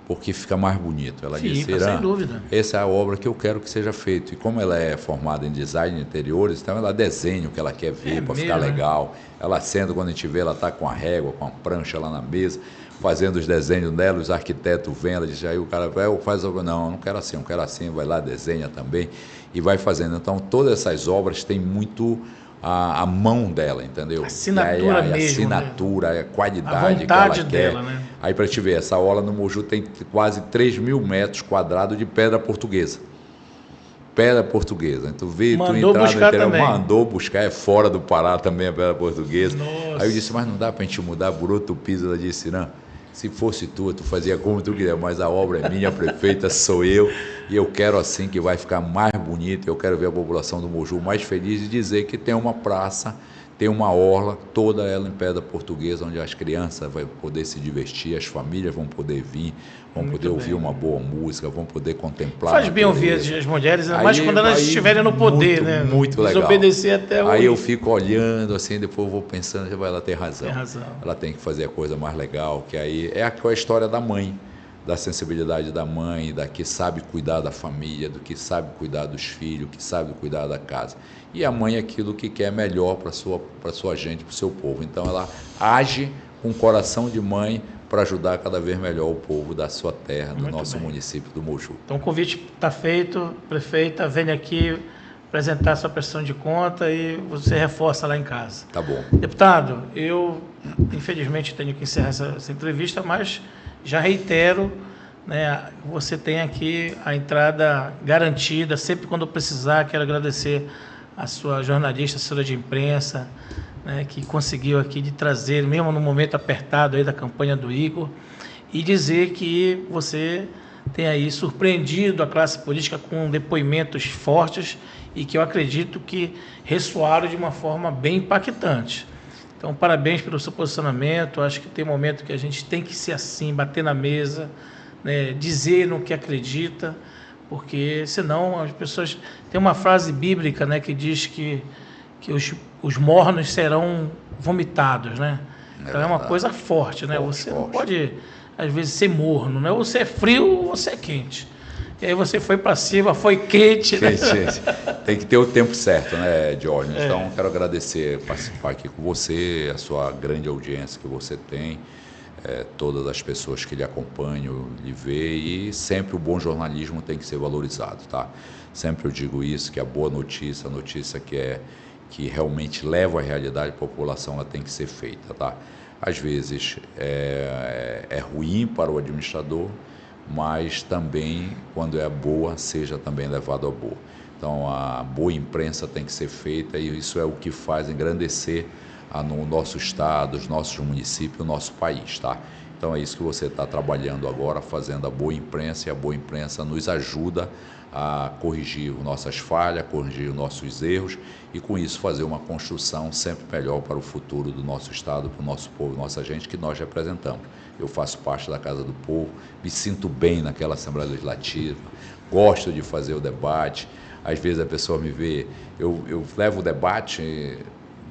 Speaker 2: Porque fica mais bonito. Ela disse: "Irã,
Speaker 1: sem dúvida.
Speaker 2: Essa é a obra que eu quero que seja feita." E como ela é formada em design de interiores, então ela desenha o que ela quer ver para ficar legal. Ela senta, quando a gente vê, ela está com a régua, com a prancha lá na mesa, fazendo os desenhos dela, os arquitetos vêm, ela diz, aí o cara faz algo, não quero assim, vai lá, desenha também e vai fazendo. Então todas essas obras têm muito a mão dela, entendeu?
Speaker 1: A assinatura mesmo.
Speaker 2: A assinatura, né? A qualidade
Speaker 1: a vontade
Speaker 2: que ela
Speaker 1: dela,
Speaker 2: quer.
Speaker 1: Né?
Speaker 2: Aí para te ver, essa orla no Moju tem quase 3.000 metros quadrados de pedra portuguesa. Pedra portuguesa. Então veio, tu entrar no interior, mandou buscar, é fora do Pará também a pedra portuguesa.
Speaker 1: Nossa.
Speaker 2: Aí eu disse, mas não dá para a gente mudar por outro piso. Ela disse, não, se fosse tu fazia como tu quiser, mas a obra é minha, a prefeita sou eu, e eu quero assim que vai ficar mais bonito, eu quero ver a população do Moju mais feliz e dizer que tem uma praça, tem uma orla, toda ela em pedra portuguesa, onde as crianças vão poder se divertir, as famílias vão poder vir, vão poder ouvir uma boa música, vão poder contemplar.
Speaker 1: Faz bem ouvir as mulheres, mas quando elas estiverem no poder, né?
Speaker 2: Muito legal.
Speaker 1: Desobedecer até o...
Speaker 2: Aí eu fico olhando assim, depois eu vou pensando, ela tem razão.
Speaker 1: Tem razão.
Speaker 2: Ela tem que fazer a coisa mais legal, que aí é a história da mãe, da sensibilidade da mãe, da que sabe cuidar da família, do que sabe cuidar dos filhos, que sabe cuidar da casa. E a mãe é aquilo que quer melhor para sua gente, para o seu povo. Então ela age com coração de mãe para ajudar cada vez melhor o povo da sua terra, do nosso município do Moju.
Speaker 1: Então o convite está feito, prefeita, venha aqui apresentar sua prestação de conta e você reforça lá em casa.
Speaker 2: Tá bom.
Speaker 1: Deputado, eu infelizmente tenho que encerrar essa entrevista, mas já reitero, né, você tem aqui a entrada garantida, sempre quando precisar. Quero agradecer a sua jornalista, assessora de imprensa, né, que conseguiu aqui de trazer, mesmo no momento apertado aí da campanha do Igor, e dizer que você tem aí surpreendido a classe política com depoimentos fortes e que eu acredito que ressoaram de uma forma bem impactante. Então, parabéns pelo seu posicionamento. Acho que tem momento que a gente tem que ser assim, bater na mesa, né, dizer no que acredita, porque senão as pessoas... Tem uma frase bíblica, né, que diz que os mornos serão vomitados, né? Então é uma coisa forte, né? Você não pode, às vezes, ser morno, né? Ou você é frio ou você é quente. E aí você foi para cima, foi quente, né?
Speaker 2: Tem que ter o tempo certo, né, Jorge? Então, quero agradecer participar aqui com você, a sua grande audiência que você tem, todas as pessoas que lhe acompanham, lhe veem, e sempre o bom jornalismo tem que ser valorizado, tá? Sempre eu digo isso, que a boa notícia, a notícia que realmente leva à realidade da população, ela tem que ser feita, tá? Às vezes é ruim para o administrador, mas também, quando é boa, seja também levado a boa. Então, a boa imprensa tem que ser feita e isso é o que faz engrandecer no nosso estado, os nossos municípios, o nosso país, tá? Então, é isso que você está trabalhando agora, fazendo a boa imprensa, e a boa imprensa nos ajuda a corrigir nossas falhas, corrigir os nossos erros e, com isso, fazer uma construção sempre melhor para o futuro do nosso estado, para o nosso povo, nossa gente, que nós representamos. Eu faço parte da Casa do Povo, me sinto bem naquela Assembleia Legislativa, gosto de fazer o debate. Às vezes a pessoa me vê, eu levo o debate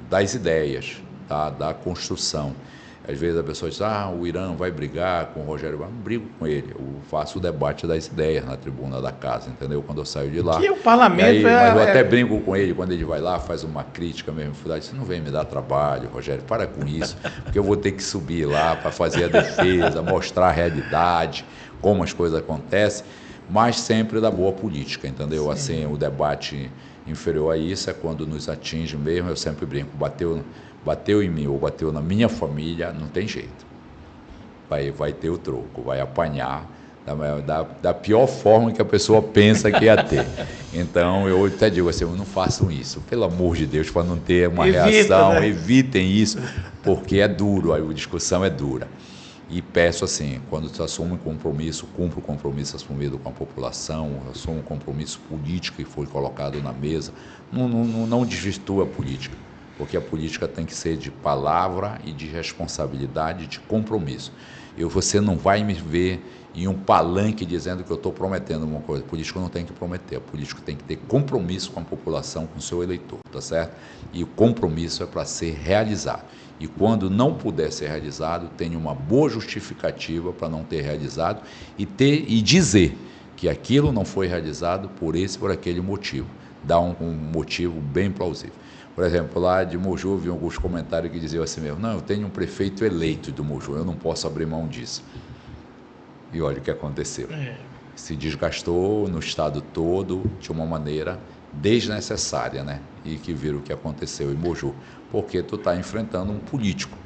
Speaker 2: das ideias, tá? Da construção. Às vezes a pessoa diz, o Irã vai brigar com o Rogério, eu não brigo com ele, eu faço o debate das ideias na tribuna da casa, entendeu? Quando eu saio de lá.
Speaker 1: Que o parlamento
Speaker 2: mas eu até brinco com ele, quando ele vai lá, faz uma crítica mesmo, você não vem me dar trabalho, Rogério, para com isso, porque eu vou ter que subir lá para fazer a defesa, mostrar a realidade, como as coisas acontecem, mas sempre da boa política, entendeu? Sim. Assim, o debate inferior a isso é quando nos atinge mesmo, eu sempre brinco, bateu em mim ou bateu na minha família, não tem jeito. Vai ter o troco, vai apanhar da pior forma que a pessoa pensa que ia ter. Então, eu até digo assim, não façam isso, pelo amor de Deus, para não ter uma reação, né? Evitem isso, porque é duro, a discussão é dura. E peço assim, quando você assume um compromisso, cumpre o compromisso assumido com a população, assume um compromisso político que foi colocado na mesa, não desvirtua a política, porque a política tem que ser de palavra e de responsabilidade, de compromisso. Você não vai me ver em um palanque dizendo que eu estou prometendo uma coisa. O político não tem que prometer, o político tem que ter compromisso com a população, com o seu eleitor, tá certo? E o compromisso é para ser realizado. E quando não puder ser realizado, tem uma boa justificativa para não ter realizado e dizer que aquilo não foi realizado por esse, por aquele motivo. Dá um motivo bem plausível. Por exemplo, lá de Moju, eu vi alguns comentários que diziam assim mesmo, não, eu tenho um prefeito eleito do Moju, eu não posso abrir mão disso. E olha o que aconteceu. Se desgastou no estado todo de uma maneira desnecessária, né? E que viram o que aconteceu em Moju. Porque tu está enfrentando um político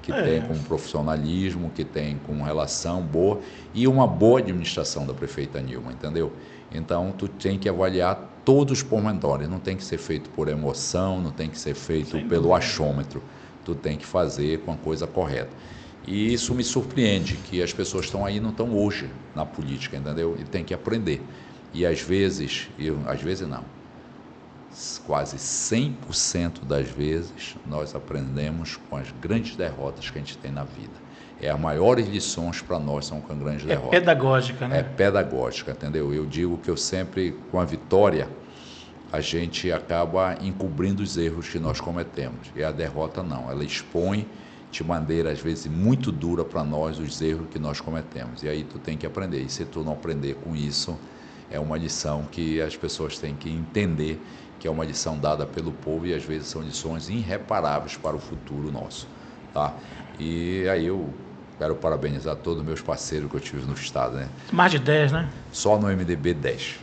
Speaker 2: que tem com profissionalismo, que tem com relação boa e uma boa administração da prefeita Nilma, entendeu? Então, tu tem que avaliar todos os pormenores, não tem que ser feito por emoção, não tem que ser feito pelo achômetro, tu tem que fazer com a coisa correta. E isso me surpreende, que as pessoas estão aí, não estão hoje na política, entendeu? E tem que aprender. E às vezes não. quase 100% das vezes, nós aprendemos com as grandes derrotas que a gente tem na vida. As maiores lições para nós são com as grandes derrotas.
Speaker 1: É pedagógica, né?
Speaker 2: É pedagógica, entendeu? Eu digo que eu sempre, com a vitória, a gente acaba encobrindo os erros que nós cometemos. E a derrota não, ela expõe de maneira, às vezes, muito dura para nós os erros que nós cometemos. E aí tu tem que aprender. E se tu não aprender com isso, é uma lição que as pessoas têm que entender, que é uma lição dada pelo povo e às vezes são lições irreparáveis para o futuro nosso, tá? E aí eu quero parabenizar todos os meus parceiros que eu tive no estado, né?
Speaker 1: Mais de 10, né?
Speaker 2: Só no MDB 10.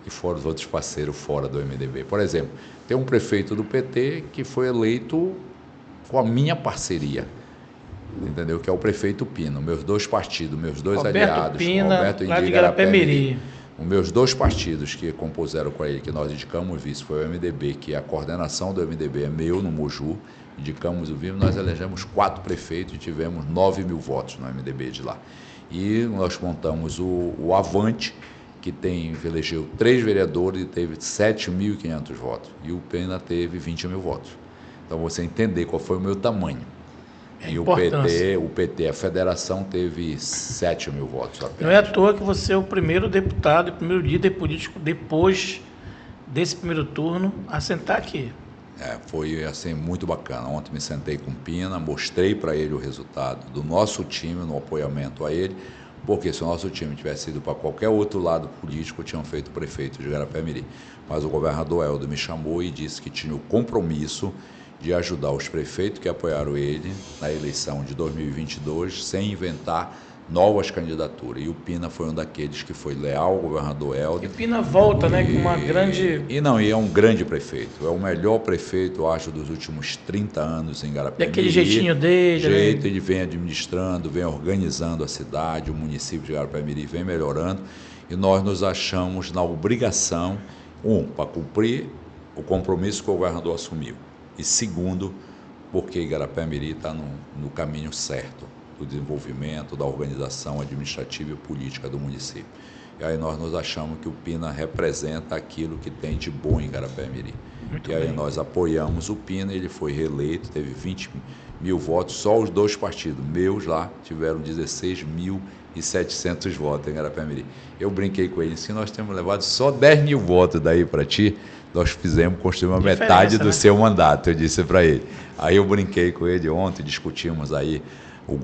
Speaker 2: E fora os outros parceiros fora do MDB. Por exemplo, tem um prefeito do PT que foi eleito com a minha parceria, entendeu? Que é o prefeito Pina. Meus dois partidos, meus dois
Speaker 1: Roberto
Speaker 2: aliados,
Speaker 1: Pina,
Speaker 2: Roberto
Speaker 1: lá de Igarapé-Miri.
Speaker 2: Os meus dois partidos que compuseram com ele, que nós indicamos o vice, foi o MDB, que a coordenação do MDB é meu no Moju, indicamos o vice, nós elegemos 4 prefeitos e tivemos 9 mil votos no MDB de lá. E nós montamos o Avante, que elegeu 3 vereadores e teve 7.500 votos. E o Pena teve 20 mil votos. Então você entender qual foi o meu tamanho. E o PT, a federação, teve 7 mil votos apenas.
Speaker 1: Não é à toa que você é o primeiro deputado, o primeiro líder político, depois desse primeiro turno, a sentar aqui.
Speaker 2: Foi assim, muito bacana. Ontem me sentei com o Pina, mostrei para ele o resultado do nosso time, no apoiamento a ele, porque se o nosso time tivesse ido para qualquer outro lado político, tinham feito o prefeito de Igarapé-Miri. Mas o governador Helder me chamou e disse que tinha o compromisso de ajudar os prefeitos que apoiaram ele na eleição de 2022, sem inventar novas candidaturas. E o Pina foi um daqueles que foi leal ao governador Helder.
Speaker 1: E o Pina volta, né, com uma grande...
Speaker 2: E é um grande prefeito. É o melhor prefeito, eu acho, dos últimos 30 anos em Igarapé-Miri.
Speaker 1: Daquele jeitinho dele, né?
Speaker 2: Ele vem administrando, vem organizando a cidade, o município de Igarapé-Miri vem melhorando. E nós nos achamos na obrigação, para cumprir o compromisso que o governador assumiu. E segundo, porque Igarapé-Miri está no caminho certo do desenvolvimento, da organização administrativa e política do município. E aí nós nos achamos que o Pina representa aquilo que tem de bom em Igarapé-Miri. E aí nós apoiamos o Pina, ele foi reeleito, teve 20 mil votos, só os 2 partidos meus lá tiveram 16.700 votos em Igarapé-Miri. Eu brinquei com ele, se nós temos levado só 10 mil votos daí para ti, nós construímos a metade do seu mandato, eu disse para ele. Aí eu brinquei com ele ontem, discutimos aí o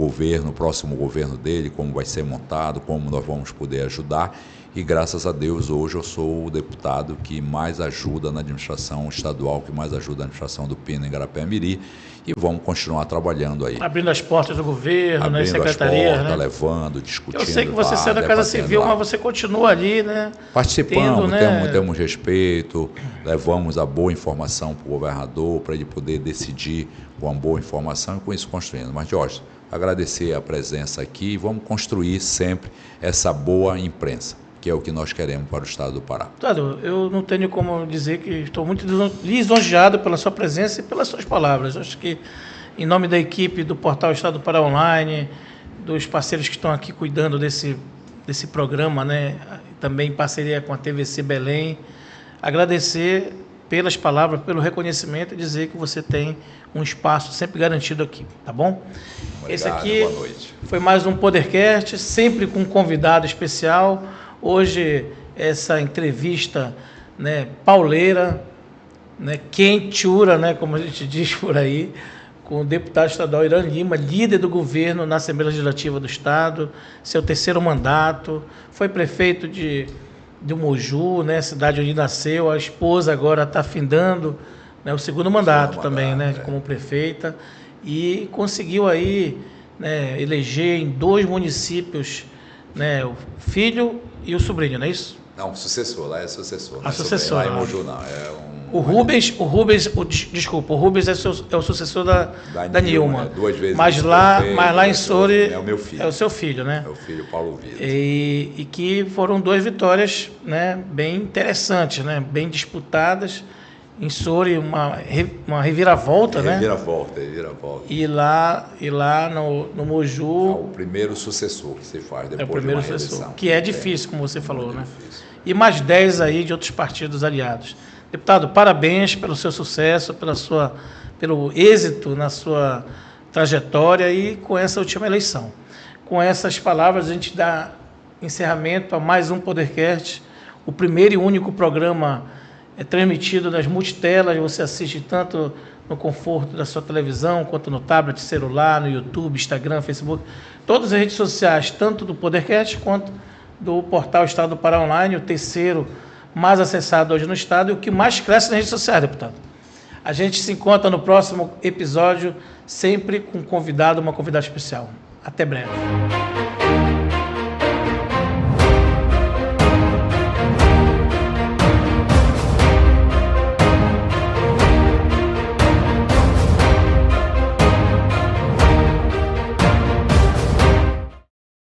Speaker 2: próximo governo dele, como vai ser montado, como nós vamos poder ajudar. E graças a Deus hoje eu sou o deputado que mais ajuda na administração estadual, que mais ajuda na administração do Pina em Igarapé-Miri, e vamos continuar trabalhando aí.
Speaker 1: Abrindo as portas do governo, nas secretarias, né?
Speaker 2: Levando, discutindo.
Speaker 1: Eu sei que você saiu da Casa Civil, mas você continua ali, né?
Speaker 2: Participamos, temos respeito, levamos a boa informação para o governador, para ele poder decidir com a boa informação e com isso construindo. Mas, Jorge, agradecer a presença aqui e vamos construir sempre essa boa imprensa, que é o que nós queremos para o estado do Pará.
Speaker 1: Deputado, eu não tenho como dizer que estou muito lisonjeado pela sua presença e pelas suas palavras. Acho que, em nome da equipe do portal Estado do Pará Online, dos parceiros que estão aqui cuidando desse programa, né, também em parceria com a TVC Belém, agradecer pelas palavras, pelo reconhecimento e dizer que você tem um espaço sempre garantido aqui, tá bom?
Speaker 2: Obrigado,
Speaker 1: esse aqui
Speaker 2: boa noite.
Speaker 1: Foi mais um Podercast, sempre com um convidado especial. Hoje, essa entrevista, né, pauleira, né, quentura, né, como a gente diz por aí, com o deputado estadual Irã Lima, líder do governo na Assembleia Legislativa do Estado, seu 3º mandato, foi prefeito de Moju, né, cidade onde nasceu, a esposa agora está findando, né, o 2º mandato também, né, como prefeita, e conseguiu aí, né, eleger em 2 municípios, né, o filho e o sobrinho, não é isso?
Speaker 2: Não, sucessor, lá é sucessor.
Speaker 1: A sucessora.
Speaker 2: Lá em Moju não,
Speaker 1: o Rubens é o sucessor da Nilma.
Speaker 2: Né? 2 vezes.
Speaker 1: Mas lá em Soure
Speaker 2: é o meu filho.
Speaker 1: É o seu filho, né?
Speaker 2: É o filho Paulo Vitor.
Speaker 1: E que foram 2 vitórias, né, bem interessantes, né, bem disputadas. Em Soure, uma reviravolta, né?
Speaker 2: Reviravolta.
Speaker 1: E lá no Moju...
Speaker 2: O primeiro sucessor que se faz depois
Speaker 1: de uma reeleição. Que é difícil, como você falou, né? Difícil. e mais 10 aí de outros partidos aliados. Deputado, parabéns pelo seu sucesso, pelo êxito na sua trajetória e com essa última eleição. Com essas palavras, a gente dá encerramento a mais um Podercast, o primeiro e único programa transmitido nas multitelas. Você assiste tanto no conforto da sua televisão, quanto no tablet, celular, no YouTube, Instagram, Facebook, todas as redes sociais, tanto do Podercast quanto do portal Estado do Pará Online, o terceiro mais acessado hoje no Estado e o que mais cresce nas redes sociais, deputado. A gente se encontra no próximo episódio, sempre com um convidado, uma convidada especial. Até breve.